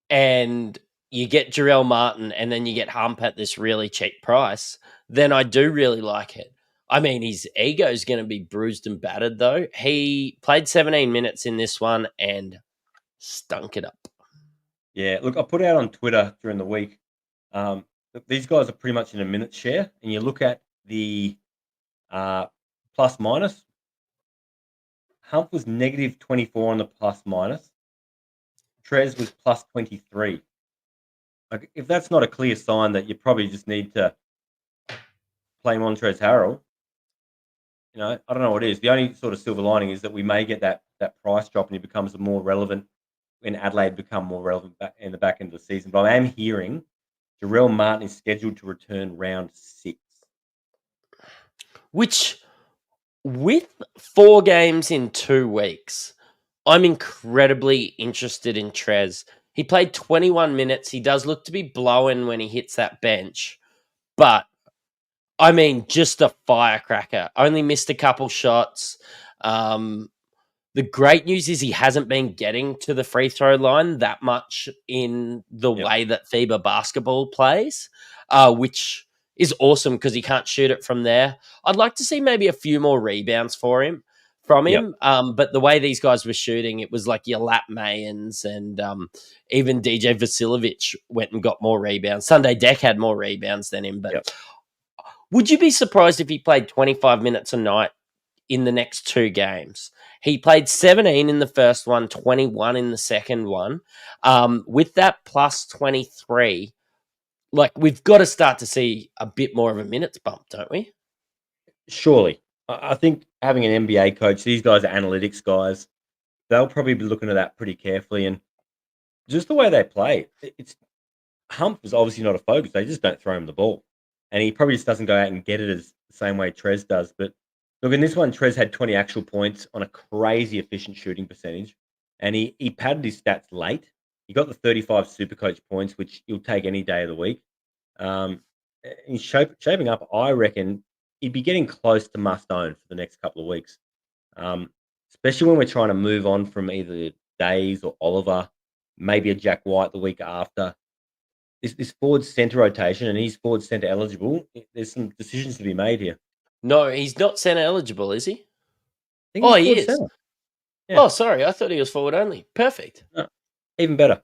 and you get Jarrell Martin and then you get Hump at this really cheap price, then I do really like it. I mean, his ego is going to be bruised and battered, though. He played 17 minutes in this one and stunk it up. Yeah, look, I put out on Twitter during the week. These guys are pretty much in a minute share, and you look at the plus minus. Hump was negative 24 on the plus minus. Trez was plus 23. Like, if that's not a clear sign that you probably just need to play Montrezl Harrell, I don't know what it is. The only sort of silver lining is that we may get that price drop and he becomes more relevant when Adelaide become more relevant back in the back end of the season. But I am hearing Jarrell Martin is scheduled to return round 6. Which, with 4 games in 2 weeks, I'm incredibly interested in Trez. He played 21 minutes. He does look to be blowing when he hits that bench. But, I mean, just a firecracker. Only missed a couple shots. The great news is he hasn't been getting to the free throw line that much in the way that FIBA basketball plays, which is awesome because he can't shoot it from there. I'd like to see maybe a few more rebounds from him. But the way these guys were shooting, it was like your Lap Mayans and even DJ Vasiljevic went and got more rebounds. Sunday Deck had more rebounds than him. But would you be surprised if he played 25 minutes a night in the next 2 games? He played 17 in the first one, 21 in the second one. With that plus 23, like, we've got to start to see a bit more of a minutes bump, don't we? Surely. I think having an NBA coach, these guys are analytics guys. They'll probably be looking at that pretty carefully. And just the way they play, Hump is obviously not a focus. They just don't throw him the ball. And he probably just doesn't go out and get it as the same way Trez does. But look, in this one, Trez had 20 actual points on a crazy efficient shooting percentage. And he padded his stats late. He got the 35 Supercoach points, which you'll take any day of the week. He's shaping up, I reckon, he'd be getting close to must own for the next couple of weeks. Especially when we're trying to move on from either Days or Oliver, maybe a Jack White the week after. This forward centre rotation, and he's forward centre eligible. There's some decisions to be made here. No, he's not centre eligible, is he? I think Oh, he's he forward is. centre. Yeah. Oh, sorry. I thought he was forward only. Perfect. No, even better.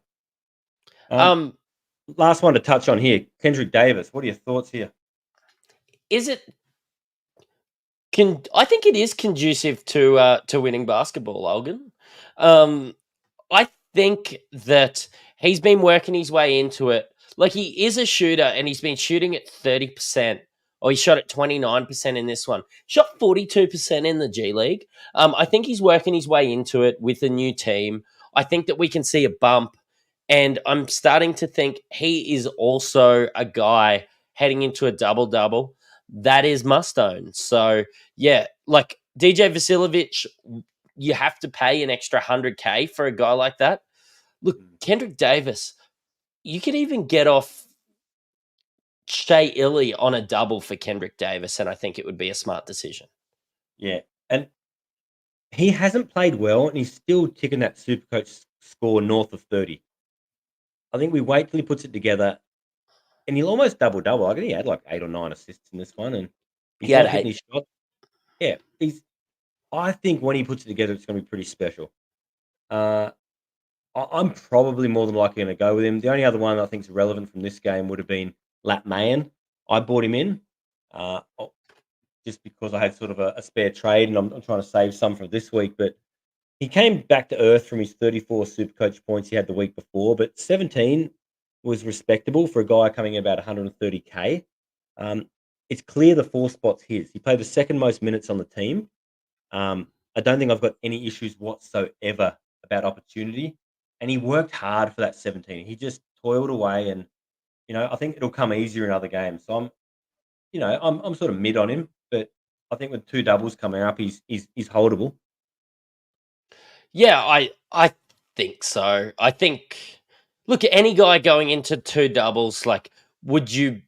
Last one to touch on here, Kendrick Davis. What are your thoughts here? Is it? I think it is conducive to winning basketball, Logan. I think that he's been working his way into it. Like, he is a shooter, and he's been shooting at 30%. Or he shot at 29% in this one. Shot 42% in the G League. I think he's working his way into it with a new team. I think that we can see a bump. And I'm starting to think he is also a guy heading into a double-double. That is must own. So, yeah, like DJ Vasiljevic, you have to pay an extra $100K for a guy like that. Look, Kendrick Davis, you could even get off Shea Illy on a double for Kendrick Davis, and I think it would be a smart decision. Yeah, and he hasn't played well, and he's still ticking that Supercoach score north of 30. I think we wait till he puts it together, and he'll almost double-double. I think he had like 8 or 9 assists in this one, and he's not hitting his shot. Yeah, I think when he puts it together, it's going to be pretty special. I'm probably more than likely going to go with him. The only other one I think is relevant from this game would have been Lat Mayan. I bought him in just because I had sort of a spare trade, and I'm trying to save some for this week. But he came back to earth from his 34 Supercoach points he had the week before, but 17 was respectable for a guy coming in about 130K. It's clear the 4 spot's his. He played the second most minutes on the team. I don't think I've got any issues whatsoever about opportunity. And he worked hard for that 17. He just toiled away, and I think it'll come easier in other games. So I'm sort of mid on him, but I think with 2 doubles coming up, he's holdable. Yeah, I think so. I think, look, any guy going into 2 doubles, like, would you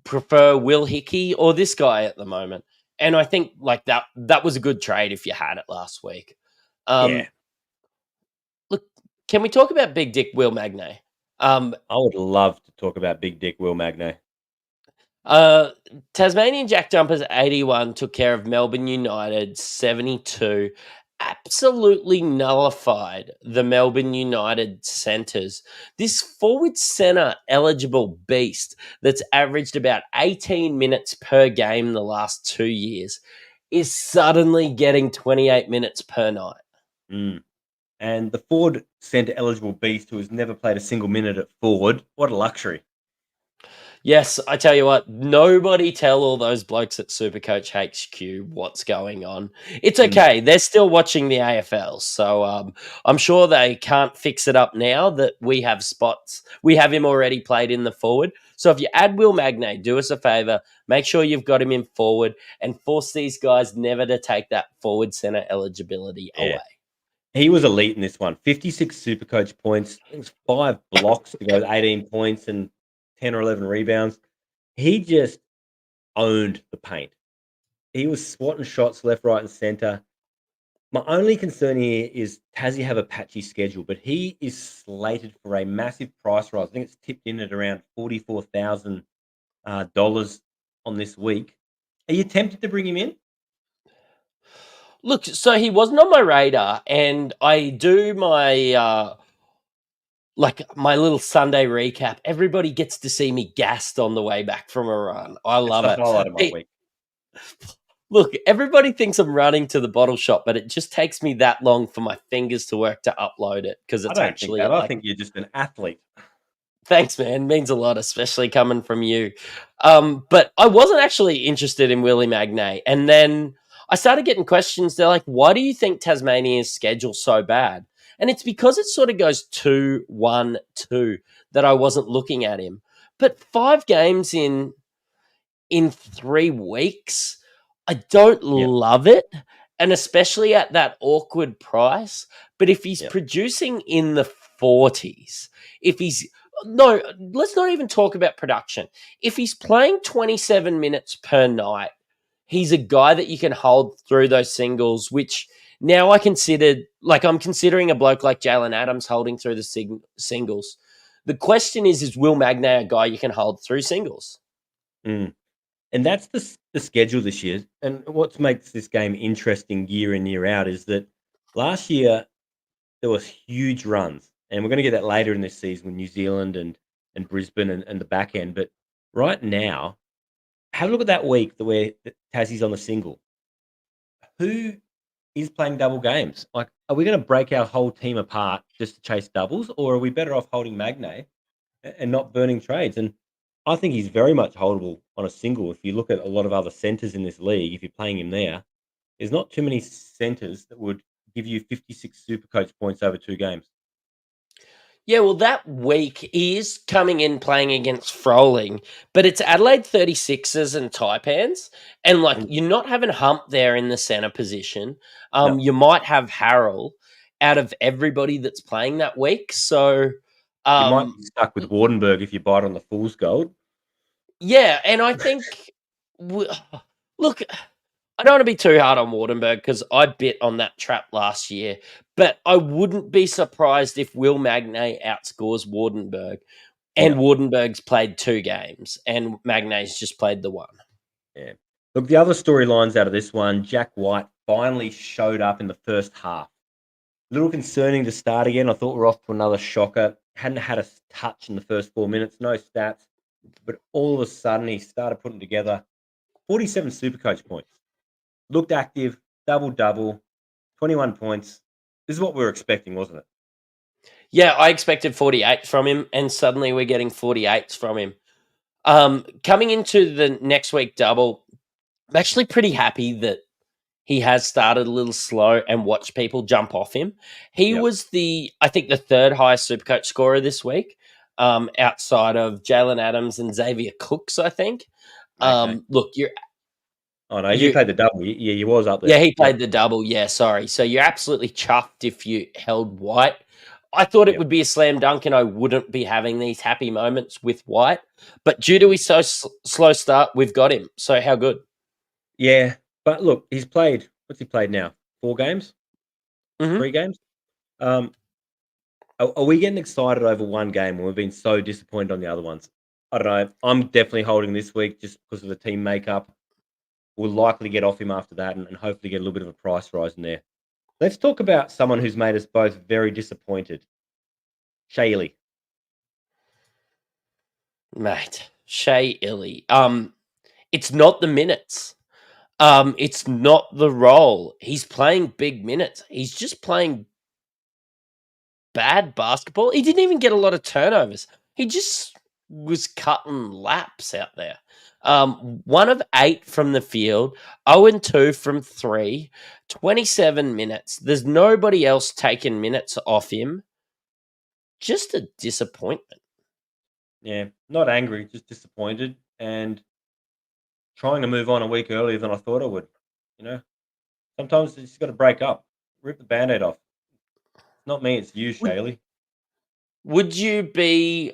prefer Will Hickey or this guy at the moment? And I think like that was a good trade if you had it last week. Yeah. Look, can we talk about Big Dick Will Magnay? I would love to talk about Big Dick Will Magnay. Tasmanian JackJumpers 81 took care of Melbourne United 72. Absolutely nullified the Melbourne United centres. This forward centre eligible beast that's averaged about 18 minutes per game the last 2 years is suddenly getting 28 minutes per night. And the forward centre eligible beast who has never played a single minute at forward, what a luxury. Yes, I tell you what, nobody tell all those blokes at Supercoach HQ what's going on. It's okay. They're still watching the AFL. So I'm sure they can't fix it up now that we have spots. We have him already played in the forward. So if you add Will Magnay, do us a favour. Make sure you've got him in forward and force these guys never to take that forward centre eligibility away. He was elite in this one. 56 Supercoach points. I think it was 5 blocks to go with 18 points and 10 or 11 rebounds. He just owned the paint. He was swatting shots left, right, and centre. My only concern here is Tassie have a patchy schedule, but he is slated for a massive price rise. I think it's tipped in at around $44,000 on this week. Are you tempted to bring him in? Look, so he wasn't on my radar, and I do my my little Sunday recap. Everybody gets to see me gassed on the way back from a run. I love it. Highlight of my week. Look, everybody thinks I'm running to the bottle shop, but it just takes me that long for my fingers to work to upload it because it's actually. I think you're just an athlete. Thanks, man. Means a lot, especially coming from you. But I wasn't actually interested in Willie Magnay, and then I started getting questions. They're like, "Why do you think Tasmania's schedule's so bad?" And it's because it sort of goes 2-1-2 that I wasn't looking at him. But 5 games in 3 weeks, I don't love it. And especially at that awkward price. But if he's producing in the 40s, let's not even talk about production. If he's playing 27 minutes per night, he's a guy that you can hold through those singles, which now I'm considering a bloke like Jalen Adams holding through the singles. The question is Will Magnay a guy you can hold through singles? And that's the schedule this year. And what makes this game interesting year in, year out is that last year there was huge runs. And we're going to get that later in this season with New Zealand and Brisbane and the back end. But right now, have a look at that week where Tassie's on the single. Who is playing double games? Like, are we going to break our whole team apart just to chase doubles, or are we better off holding Magnay and not burning trades? And I think he's very much holdable on a single. If you look at a lot of other centres in this league, if you're playing him there's not too many centres that would give you 56 Supercoach points over 2 games. Yeah, well, that week he is coming in playing against Froling, but it's Adelaide 36ers and Taipans, and you're not having Hump there in the centre position. No. You might have Harrell out of everybody that's playing that week. So You might be stuck with Wardenberg if you bite on the fool's gold. Yeah, and I think, look, I don't want to be too hard on Wardenberg because I bit on that trap last year, but I wouldn't be surprised if Will Magnay outscores Wardenberg, and Wardenberg's played 2 games, and Magnay's just played the 1. Yeah. Look, the other storylines out of this one, Jack White finally showed up in the first half. A little concerning to start again. I thought we were off to another shocker. Hadn't had a touch in the first 4 minutes, no stats. But all of a sudden, he started putting together 47 Supercoach points. Looked active, double-double, 21 points. This is what we were expecting, wasn't it? Yeah, I expected 48 from him, and suddenly we're getting 48s from him. Coming into the next week double, I'm actually pretty happy that he has started a little slow and watched people jump off him. He Yep. was I think the third highest Supercoach scorer this week, outside of Jalen Adams and Xavier Cooks, I think. Okay. Look, Oh, no, you played the double. Yeah, you was up there. yeah, he played the double. Yeah, sorry. So you're absolutely chuffed if you held White. I thought it Yep. would be a slam dunk and I wouldn't be having these happy moments with White. But due to his so slow start, we've got him. So how good? Yeah, but look, he's played. What's he played now? 4 games? Mhm. 3 games? Are we getting excited over one game when we've been so disappointed on the other ones? I don't know. I'm definitely holding this week just because of the team makeup. We'll likely get off him after that and hopefully get a little bit of a price rise in there. Let's talk about someone who's made us both very disappointed. Shaylee. Mate, Shea Illy. It's not the minutes. It's not the role. He's playing big minutes. He's just playing bad basketball. He didn't even get a lot of turnovers. He just was cutting laps out there. 1 of 8 from the field, 0 and 2 from 3, 27 minutes. There's nobody else taking minutes off him. Just a disappointment. Yeah, not angry, just disappointed and trying to move on a week earlier than I thought I would. You know, sometimes you just got to break up, rip the band-aid off. It's not me, it's you, Would, Shaylee. would you be?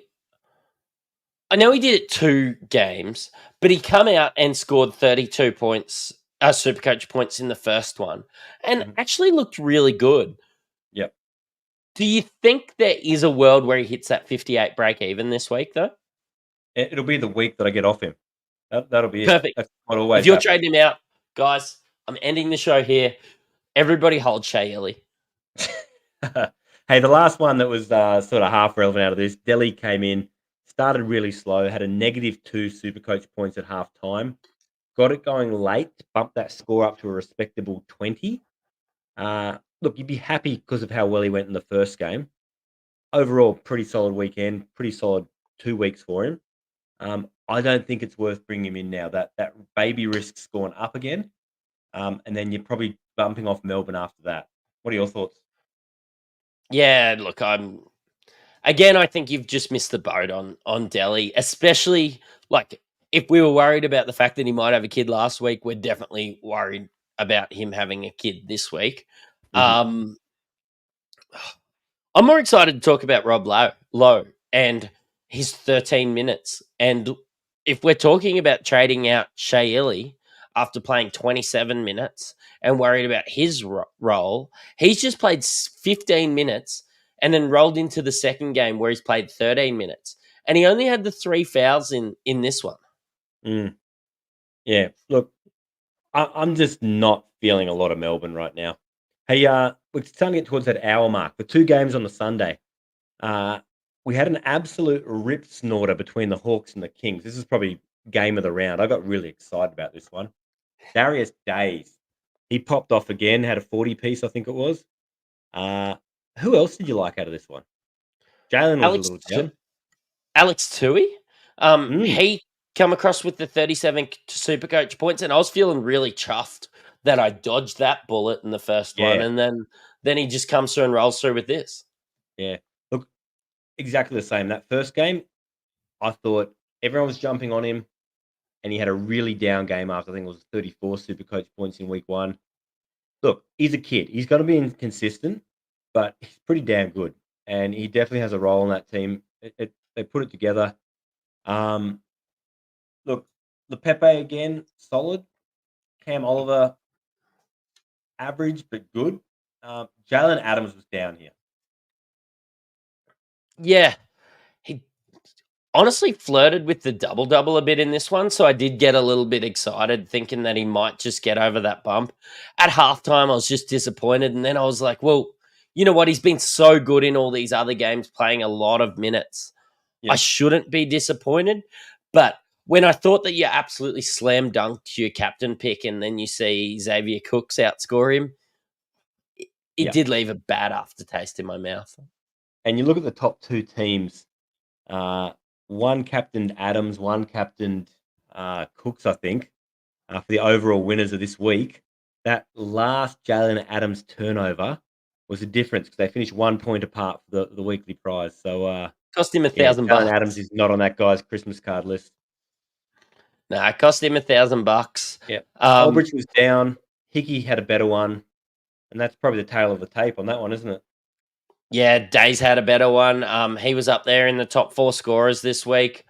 I know he did it 2 games, but he come out and scored 32 points, Supercoach points in the first one, and Mhm. actually looked really good. Yep. Do you think there is a world where he hits that 58 break even this week, though? It'll be the week that I get off him. That'll be it. Perfect. That's what If always you're happens. trading him out, guys, I'm ending the show here. Everybody hold Shea Illy. Hey, the last one that was sort of half relevant out of this, Delhi came in, started really slow, had a -2 Supercoach points at half time, got it going late, bumped that score up to a respectable 20. Look, you'd be happy because of how well he went in the first game. Overall, pretty solid weekend, pretty solid 2 weeks for him. I don't think it's worth bringing him in now. That baby risk's gone up again, and then you're probably bumping off Melbourne after that. What are your thoughts? Yeah, look, I think you've just missed the boat on Delhi, especially like if we were worried about the fact that he might have a kid last week, we're definitely worried about him having a kid this week. Mhm. Um, I'm more excited to talk about Rob Lowe and his 13 minutes. And if we're talking about trading out Shea Illy after playing 27 minutes and worried about his role, he's just played 15 minutes and then rolled into the second game where he's played 13 minutes. And he only had the 3 fouls in this one. Mm. Yeah, look, I'm just not feeling a lot of Melbourne right now. Hey, we're starting to get towards that hour mark. The 2 games on the Sunday. Uh, we had an absolute rip snorter between the Hawks and the Kings. This is probably game of the round. I got really excited about this one. Darius Days, he popped off again, had a 40 piece, I think it was. Uh, who else did you like out of this one? Jalen was a Alex little down. Alex Tui, Mm, he come across with the 37 Supercoach points, and I was feeling really chuffed that I dodged that bullet in the first one, yeah, and then he just comes through and rolls through with this. yeah. Look, exactly the same. That first game, I thought everyone was jumping on him, and he had a really down game after I think it was 34 Supercoach points in week 1. Look, he's a kid. He's going to be inconsistent, but he's pretty damn good, and he definitely has a role in that team. They put it together. Um, look, the Pepe again, solid. Cam Oliver, average but good. Jalen Adams was down here. Yeah, he honestly flirted with the double-double a bit in this one, so I did get a little bit excited thinking that he might just get over that bump. At halftime, I was just disappointed, and then I was like, well, you know what? He's been so good in all these other games, playing a lot of minutes. Yeah. I shouldn't be disappointed, but when I thought that you absolutely slam dunked your captain pick and then you see Xavier Cooks outscore him, it did leave a bad aftertaste in my mouth. And you look at the top two teams, one captained Adams, one captained Cooks, I think, for the overall winners of this week. That last Jalen Adams turnover was the difference because they finished 1 point apart for the weekly prize. So Cost him Jalen $1,000. Adams is not on that guy's Christmas card list. No, it cost him $1,000. Yeah, Aldrich was down. Hickey had a better one, and that's probably the tail of the tape on that one, isn't it? Yeah, Days had a better one. He was up there in the top 4 scorers this week.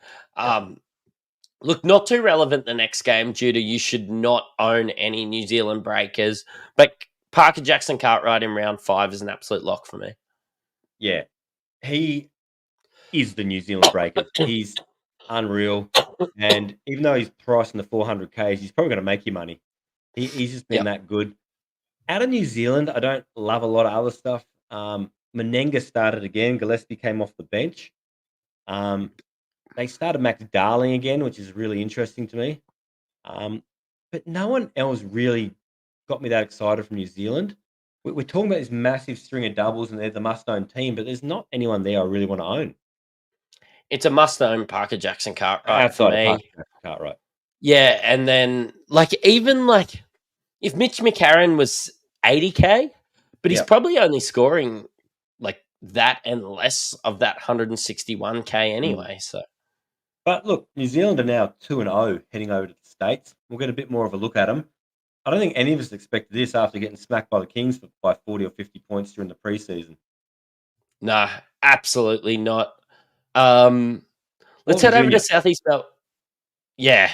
Look, not too relevant the next game due to you should not own any New Zealand breakers. But Parker Jackson Cartwright in round 5 is an absolute lock for me. Yeah, he is the New Zealand breaker. He's unreal. And even though he's priced in the 400Ks, he's probably going to make you money. He's just been that good. Out of New Zealand, I don't love a lot of other stuff. Menenga started again. Gillespie came off the bench. They started Max Darling again, which is really interesting to me. But no one else really got me that excited from New Zealand. We're talking about this massive string of doubles and they're the must-own team, but there's not anyone there I really want to own. It's a must-own Parker Jackson Cartwright Outside for me. of Parker Jackson Cartwright. Yeah, and then if Mitch McCarron was 80K, but he's probably only scoring like that and less of that 161K anyway. So, but look, New Zealand are now 2-0 heading over to the States. We'll get a bit more of a look at them. I don't think any of us expected this after getting smacked by the Kings by 40 or 50 points during the preseason. No, absolutely not. Let's head over to Southeast Melbourne. Yeah.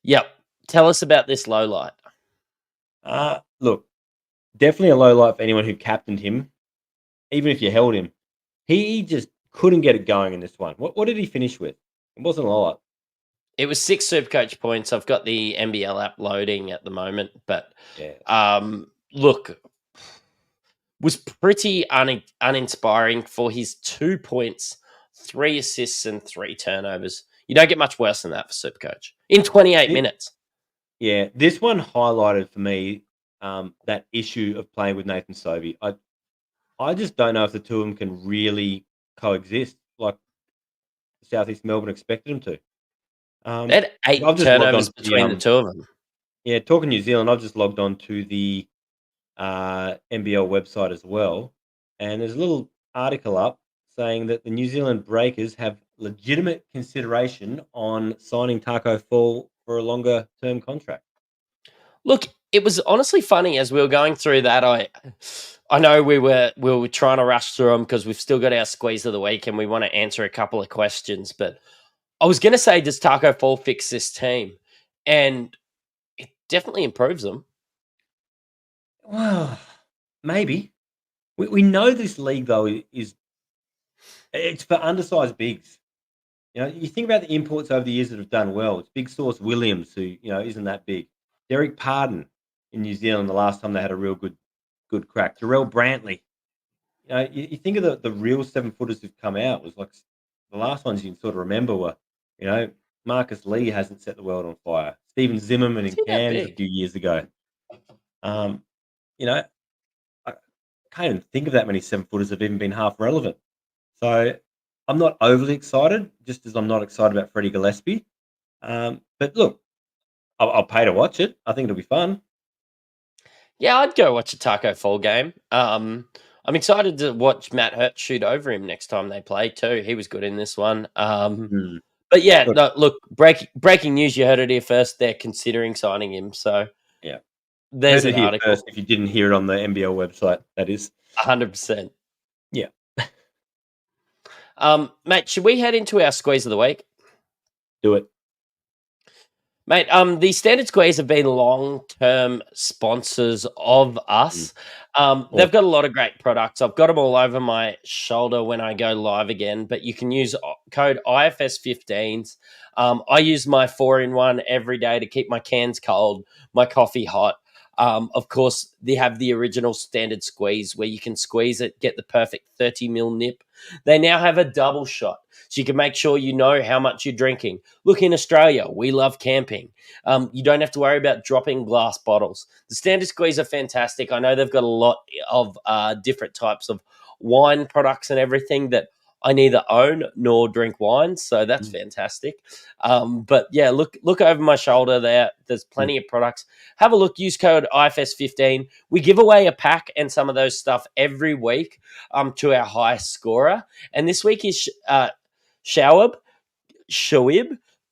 Yep. Tell us about this low light. Look, definitely a low light for anyone who captained him, even if you held him. He just couldn't get it going in this one. What did he finish with? It wasn't a lot. It was 6 Supercoach points. I've got the NBL app loading at the moment, but look, was pretty uninspiring for his 2 points, 3 assists, and 3 turnovers. You don't get much worse than that for Supercoach in 28 minutes. Yeah, this one highlighted for me that issue of playing with Nathan Sobey. I just don't know if the two of them can really coexist like Southeast Melbourne expected them to. They had 8 turnovers between the two of them. Yeah, talking New Zealand, I've just logged on to the NBL website as well, and there's a little article up saying that the New Zealand Breakers have legitimate consideration on signing Taco Fall for a longer term contract. Look, it was honestly funny as we were going through that. I know we were trying to rush through them because we've still got our squeeze of the week and we want to answer a couple of questions. But I was going to say, does Taco Fall fix this team? And it definitely improves them. Well, maybe. We know this league though it's for undersized bigs. You know, you think about the imports over the years that have done well. It's Big Sauce Williams, who isn't that big. Derek Pardon in New Zealand the last time they had a real good crack. Jarrell Brantley. You know, you think of the real 7-footers who've come out was like the last ones you can sort of remember were, Marcus Lee hasn't set the world on fire. Steven Zimmerman in Cairns a few years ago. I can't even think of that many 7-footers that have even been half relevant. So I'm not overly excited, just as I'm not excited about Freddie Gillespie. But look, I'll pay to watch it. I think it'll be fun. Yeah, I'd go watch a Taco Fall game. I'm excited to watch Matt Hurt shoot over him next time they play too. He was good in this one. But yeah, look, breaking news. You heard it here first. They're considering signing him. So yeah, there's an article. First, if you didn't hear it on the NBL website, that is 100%. Yeah. Mate, should we head into our squeeze of the week? Do it. Mate, the Standard Squares have been long-term sponsors of us. They've got a lot of great products. I've got them all over my shoulder when I go live again, but you can use code IFS15s. I use my 4-in-1 every day to keep my cans cold, my coffee hot. Of course, they have the original Standard Squeeze where you can squeeze it, get the perfect 30 ml nip. They now have a double shot, so you can make sure you know how much you're drinking. Look, in Australia, we love camping. You don't have to worry about dropping glass bottles. The Standard Squeeze are fantastic. I know they've got a lot of different types of wine products and everything that I neither own nor drink wine, so that's fantastic. But yeah, look over my shoulder there. There's plenty of products. Have a look. Use code IFS15. We give away a pack and some of those stuff every week to our highest scorer. And this week is Shoaib,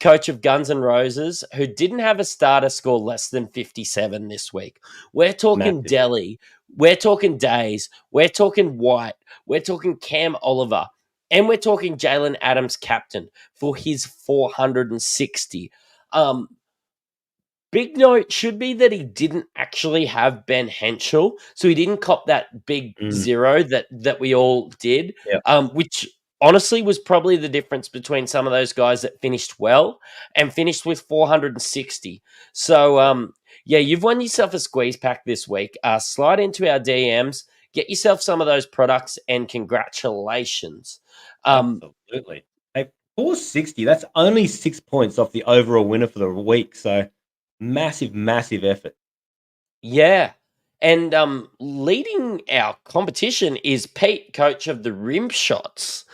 coach of Guns N' Roses, who didn't have a starter score less than 57 this week. We're talking Massive. Delhi. We're talking Days. We're talking White. We're talking Cam Oliver. And we're talking Jalen Adams, captain, for his 460. Big note should be that he didn't actually have Ben Henschel, so he didn't cop that big zero that we all did, which honestly was probably the difference between some of those guys that finished well and finished with 460. So, yeah, you've won yourself a squeeze pack this week. Slide into our DMs, get yourself some of those products, and congratulations. Absolutely. Hey, 460, that's only 6 points off the overall winner for the week. So massive, massive effort. Yeah. And leading our competition is Pete, coach of the Rim Shots,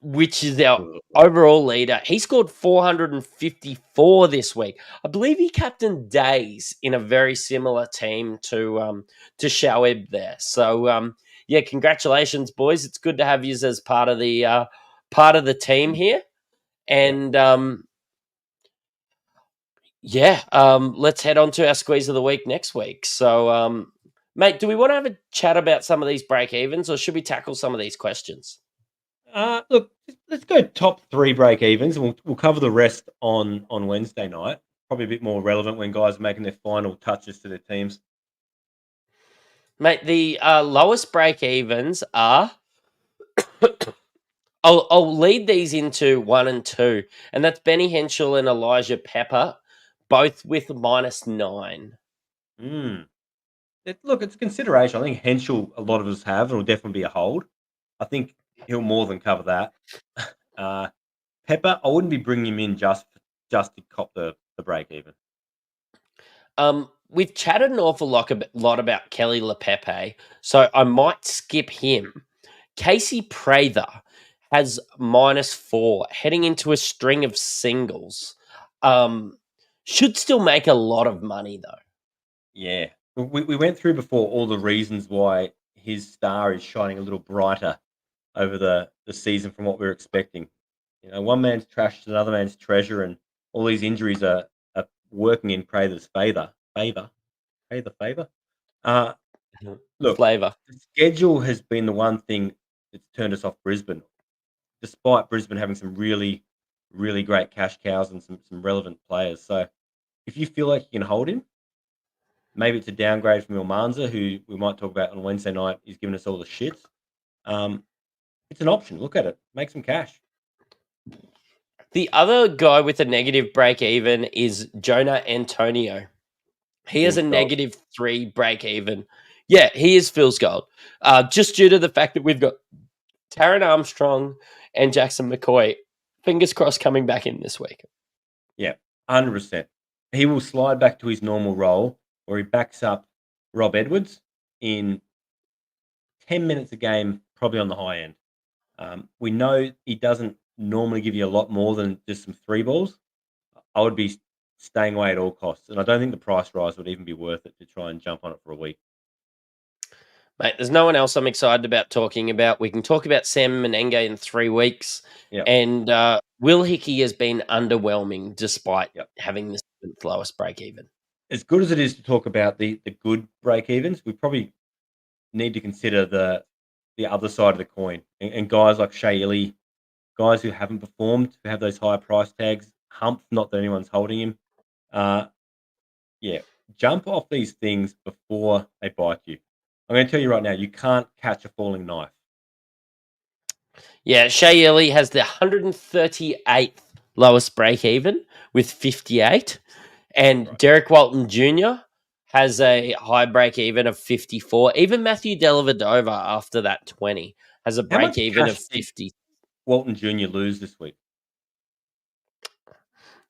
which is our overall leader. He scored 454 this week. I believe he captained Days in a very similar team to Shoaib there. So yeah, congratulations, boys. It's good to have you as part of the team here. And let's head on to our squeeze of the week next week. So, mate, do we want to have a chat about some of these break evens, or should we tackle some of these questions? Look, let's go top 3 break evens, and we'll cover the rest on Wednesday night. Probably a bit more relevant when guys are making their final touches to their teams. Mate, the lowest break evens are. I'll lead these into 1 and 2, and that's Benny Henschel and Elijah Pepper, both with -9. Look, it's consideration. I think Henschel, a lot of us have, and will definitely be a hold. I think he'll more than cover that. Pepper, I wouldn't be bringing him in just to cop the break even. We've chatted an awful lot about Kelly LePepe, so I might skip him. Casey Prather has -4, heading into a string of singles. Should still make a lot of money, though. Yeah. We went through before all the reasons why his star is shining a little brighter over the season from what we're expecting. You know, one man's trash is another man's treasure, and all these injuries are working in Prather's favour. Look, Flavor. the schedule has been the one thing that's turned us off Brisbane, despite Brisbane having some really, really great cash cows and some relevant players. So if you feel like you can hold him, maybe it's a downgrade from Ilmanza, who we might talk about on Wednesday night. He's giving us all the shits. It's an option. Look at it. Make some cash. The other guy with a negative break even is Jonah Antonio. He has a -3 break even. Yeah, he is Phil's gold. Just due to the fact that we've got Taron Armstrong and Jackson McCoy, fingers crossed, coming back in this week. Yeah, 100%. He will slide back to his normal role where he backs up Rob Edwards in 10 minutes a game, probably on the high end. We know he doesn't normally give you a lot more than just some 3 balls. I would be staying away at all costs, and I don't think the price rise would even be worth it to try and jump on it for a week. Mate, there's no one else I'm excited about talking about. We can talk about Sam Menenga in 3 weeks. Yep. And Will Hickey has been underwhelming despite having the 7th lowest break even. As good as it is to talk about the good break evens, we probably need to consider the other side of the coin. And guys like Shea Illy, guys who haven't performed, who have those higher price tags. Humph, not that anyone's holding him. Uh, yeah, jump off these things before they bite you. I'm going to tell you right now, you can't catch a falling knife. Yeah, Shea Ely has the 138th lowest break even with 58. And Right. Derek Walton Jr. has a high break even of 54. Even Matthew Dellavedova after that 20 has a How break much even of cash did 50. Walton Jr. lose this week?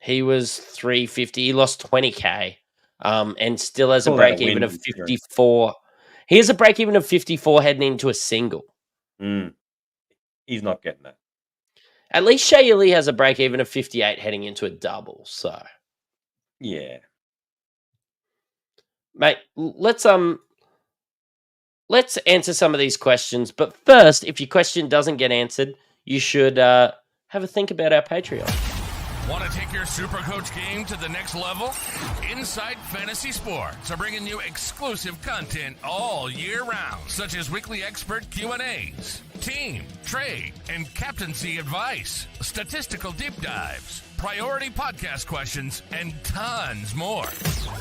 He was 350. He lost 20K and still has a Call that a break even win, of considering. 54. He has a break even of 54 heading into a single. He's not getting that. At least Shea Ely has a break even of 58 heading into a double. So, Yeah. mate, let's answer some of these questions. But first, if your question doesn't get answered, you should have a think about our Patreon. Want to take your Supercoach game to the next level? Inside Fantasy Sports are bringing you exclusive content all year round, such as weekly expert Q&As, team, trade, and captaincy advice, statistical deep dives, priority podcast questions, and tons more.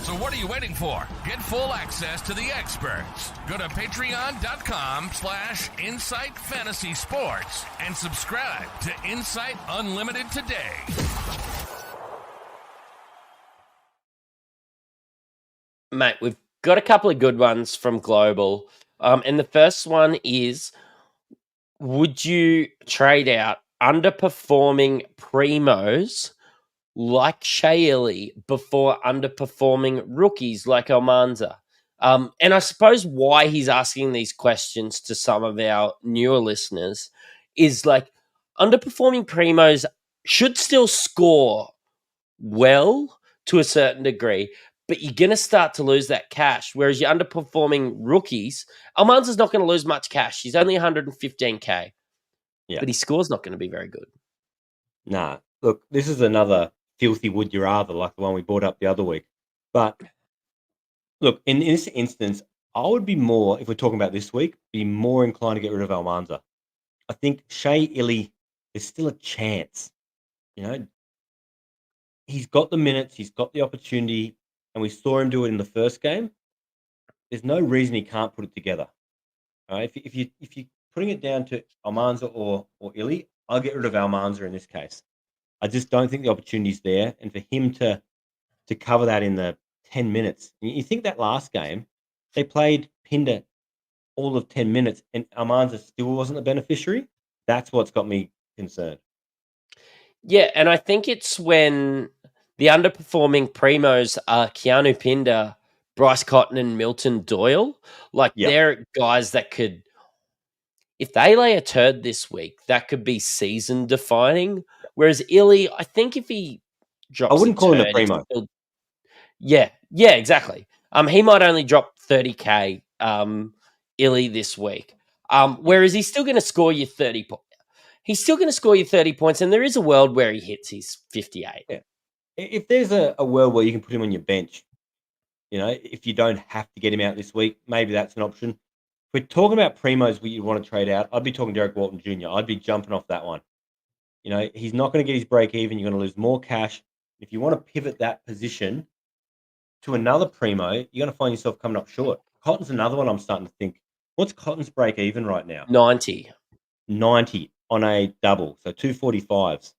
So what are you waiting for? Get full access to the experts. Go to patreon.com/Insight Fantasy Sports and subscribe to Insight Unlimited today. Mate, we've got a couple of good ones from Global. And the first one is, would you trade out underperforming primos like Shea Ely before underperforming rookies like Almanza? And I suppose why he's asking these questions to some of our newer listeners is like underperforming primos should still score well to a certain degree, but you're going to start to lose that cash. Whereas your underperforming rookies, Almanza's not going to lose much cash. He's only 115K, Yeah. but his score's not going to be very good. Nah. Look, this is another filthy would you rather like the one we brought up the other week. But look, in this instance, I would be more, if we're talking about this week, be more inclined to get rid of Almanza. I think Shea Ely is still a chance. You know, he's got the minutes, he's got the opportunity, and we saw him do it in the first game. There's no reason he can't put it together. All right? If you're putting it down to Almanza or Illy, I'll get rid of Almanza in this case. I just don't think the opportunity's there, and for him to cover that in the 10 minutes. You think that last game, they played Pinder all of 10 minutes, and Almanza still wasn't the beneficiary. That's what's got me concerned. Yeah, and I think it's when the underperforming primos are Keanu Pinder, Bryce Cotton, and Milton Doyle. Like, Yep. they're guys that could, if they lay a turd this week, that could be season defining. Whereas Illy, I think if he drops I wouldn't call him a turd, primo. yeah, exactly. He might only drop 30K, Illy this week. Whereas he's still going to score you 30 points. He's still going to score you 30 points, and there is a world where he hits his 58. Yeah. If there's a world where you can put him on your bench, you know, if you don't have to get him out this week, maybe that's an option. If we're talking about primos we want to trade out, I'd be talking Derek Walton Jr. I'd be jumping off that one. You know, he's not going to get his break even. You're going to lose more cash. If you want to pivot that position to another primo, you're going to find yourself coming up short. Cotton's another one I'm starting to think. What's Cotton's break even right now? 90. 90 on a double, so 245s.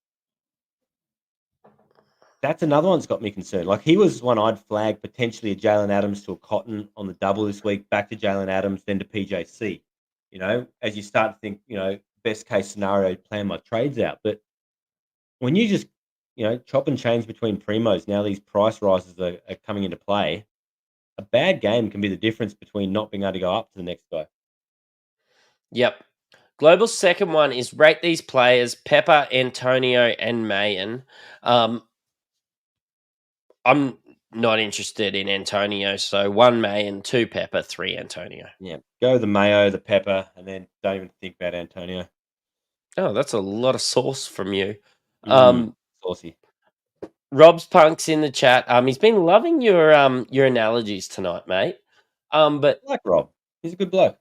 That's another one that's got me concerned. Like, he was one I'd flag potentially a Jalen Adams to a Cotton on the double this week, back to Jalen Adams, then to PJC. You know, as you start to think, you know, best case scenario, plan my trades out. But when you just, you know, chop and change between primos, now these price rises are coming into play, a bad game can be the difference between not being able to go up to the next guy. Yep. Global's second one is rate these players, Pepper, Antonio, and Mayan. I'm not interested in Antonio, so 1 Mayan, 2 Pepper, 3 Antonio. Yeah, go the Mayo, the Pepper, and then don't even think about Antonio. Oh, that's a lot of sauce from you. Saucy. Rob's Punk's in the chat. He's been loving your analogies tonight, mate. But I like Rob. He's a good bloke.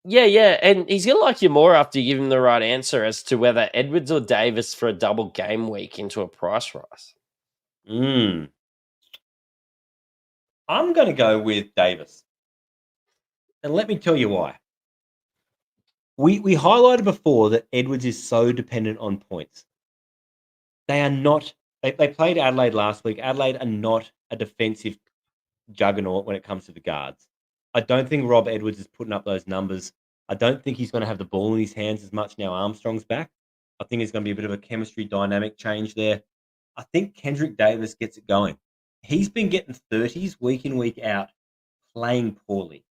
yeah, and he's gonna like you more after you give him the right answer as to whether Edwards or Davis for a double game week into a price rise. I'm going to go with Davis. And let me tell you why. We highlighted before that Edwards is so dependent on points. They are not. They played Adelaide last week. Adelaide are not a defensive juggernaut when it comes to the guards. I don't think Rob Edwards is putting up those numbers. I don't think he's going to have the ball in his hands as much now Armstrong's back. I think there's going to be a bit of a chemistry dynamic change there. I think Kendrick Davis gets it going. He's been getting 30s week in, week out, playing poorly.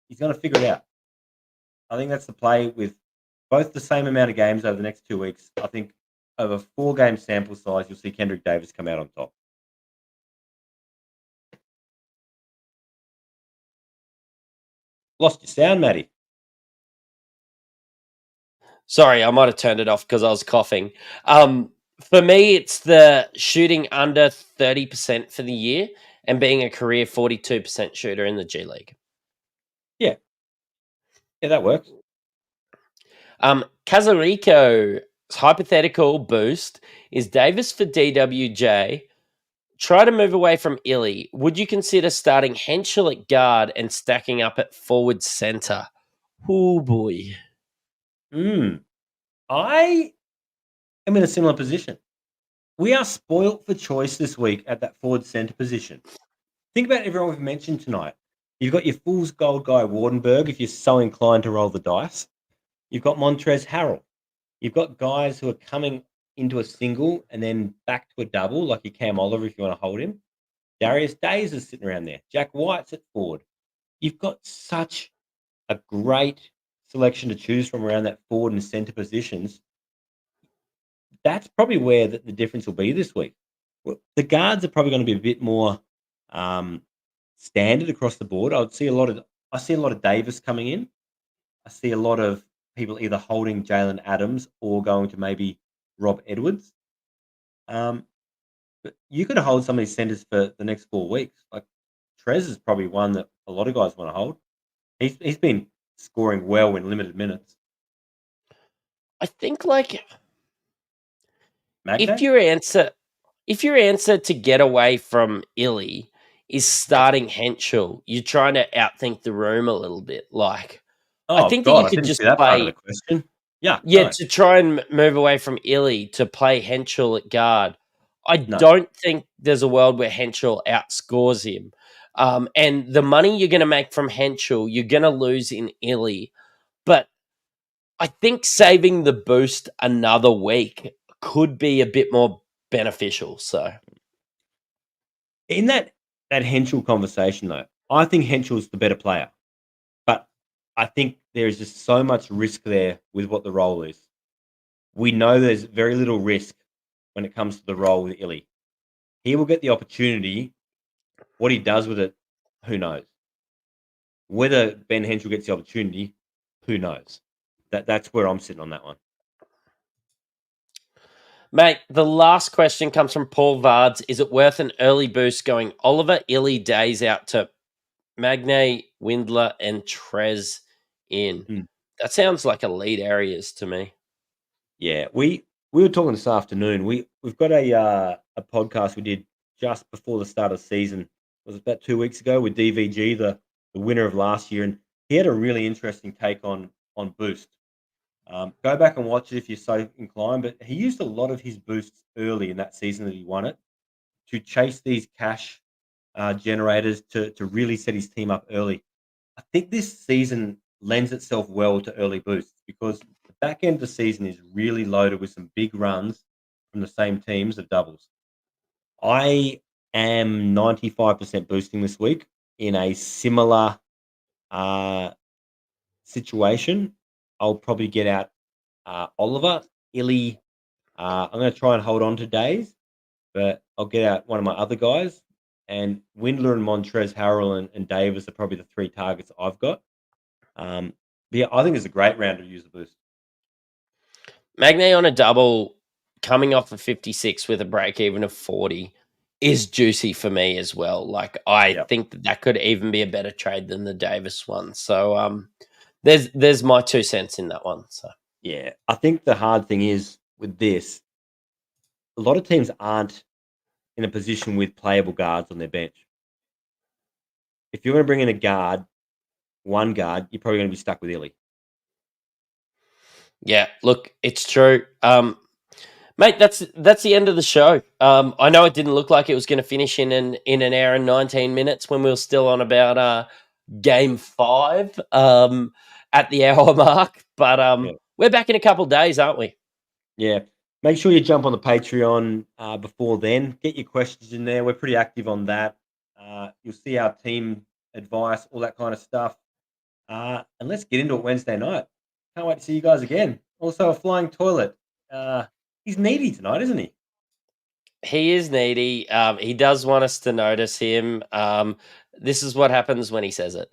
He's going to figure it out. I think that's the play with both the same amount of games over the next 2 weeks. I think over 4-game sample size, you'll see Kendrick Davis come out on top. Lost your sound, Matty. Sorry, I might have turned it off because I was coughing. For me, it's the shooting under 30% for the year and being a career 42% shooter in the G League. Yeah, that works. Casarico's hypothetical boost is Davis for DWJ. Try to move away from Illy. Would you consider starting Henschel at guard and stacking up at forward centre? Oh, boy. I am in a similar position. We are spoilt for choice this week at that forward centre position. Think about everyone we've mentioned tonight. You've got your fool's gold guy, Wardenberg, if you're so inclined to roll the dice. You've got Montrezl Harrell. You've got guys who are coming into a single and then back to a double, like your Cam Oliver if you want to hold him. Darius Days is sitting around there. Jack White's at forward. You've got such a great selection to choose from around that forward and centre positions. That's probably where the difference will be this week. The guards are probably going to be a bit more standard across the board. I see a lot of Davis coming in. I see a lot of people either holding Jalen Adams or going to maybe Rob Edwards. But you could hold some of these centers for the next 4 weeks. Like Trez is probably one that a lot of guys want to hold. He's been scoring well in limited minutes. I think like Magday? if your answer to get away from Illy is starting Henschel, you're trying to outthink the room a little bit. Like I think that you could just that part of play the question. Yeah, to try and move away from Illy to play Henschel at guard. I don't think there's a world where Henschel outscores him. And the money you're going to make from Henschel, you're going to lose in Illy. But I think saving the boost another week could be a bit more beneficial. So, in that Henschel conversation, though, I think Henschel's the better player. But I think there is just so much risk there with what the role is. We know there's very little risk when it comes to the role with Illy. He will get the opportunity. What he does with it, who knows? Whether Ben Henschel gets the opportunity, who knows? That's where I'm sitting on that one. Mate, the last question comes from Paul Vards. Is it worth an early boost going Oliver, Illy, Days out to Magne, Windler, and Trez in? That sounds like elite areas to me. Yeah, we were talking this afternoon. We've got a podcast we did just before the start of the season. It was about 2 weeks ago with DVG, the winner of last year, and he had a really interesting take on boost. Go back and watch it if you're so inclined. But he used a lot of his boosts early in that season that he won it to chase these cash generators to really set his team up early. I think this season lends itself well to early boosts because the back end of the season is really loaded with some big runs from the same teams of doubles. I am 95% boosting this week in a similar situation. I'll probably get out Oliver, Illy. I'm going to try and hold on to Days, but I'll get out one of my other guys. And Windler and Montrezl Harrell and Davis are probably the 3 targets I've got. But yeah, I think it's a great round to use the boost. Magne on a double coming off of 56 with a break even of 40 is juicy for me as well. Like I think that could even be a better trade than the Davis one. So there's my 2 cents in that one. So yeah, I think the hard thing is with this, a lot of teams aren't in a position with playable guards on their bench. if you're going to bring in a guard, one guard, you're probably going to be stuck with Illy. Yeah, look, it's true. Mate, that's the end of the show. I know it didn't look like it was going to finish in an hour and 19 minutes when we were still on about game 5 at the hour mark, but we're back in a couple of days, aren't we? Yeah. Make sure you jump on the Patreon before then. Get your questions in there. We're pretty active on that. You'll see our team advice, all that kind of stuff. And let's get into it Wednesday night. Can't wait to see you guys again. Also, a flying toilet. He's needy tonight, isn't he? He is needy. He does want us to notice him. This is what happens when he says it.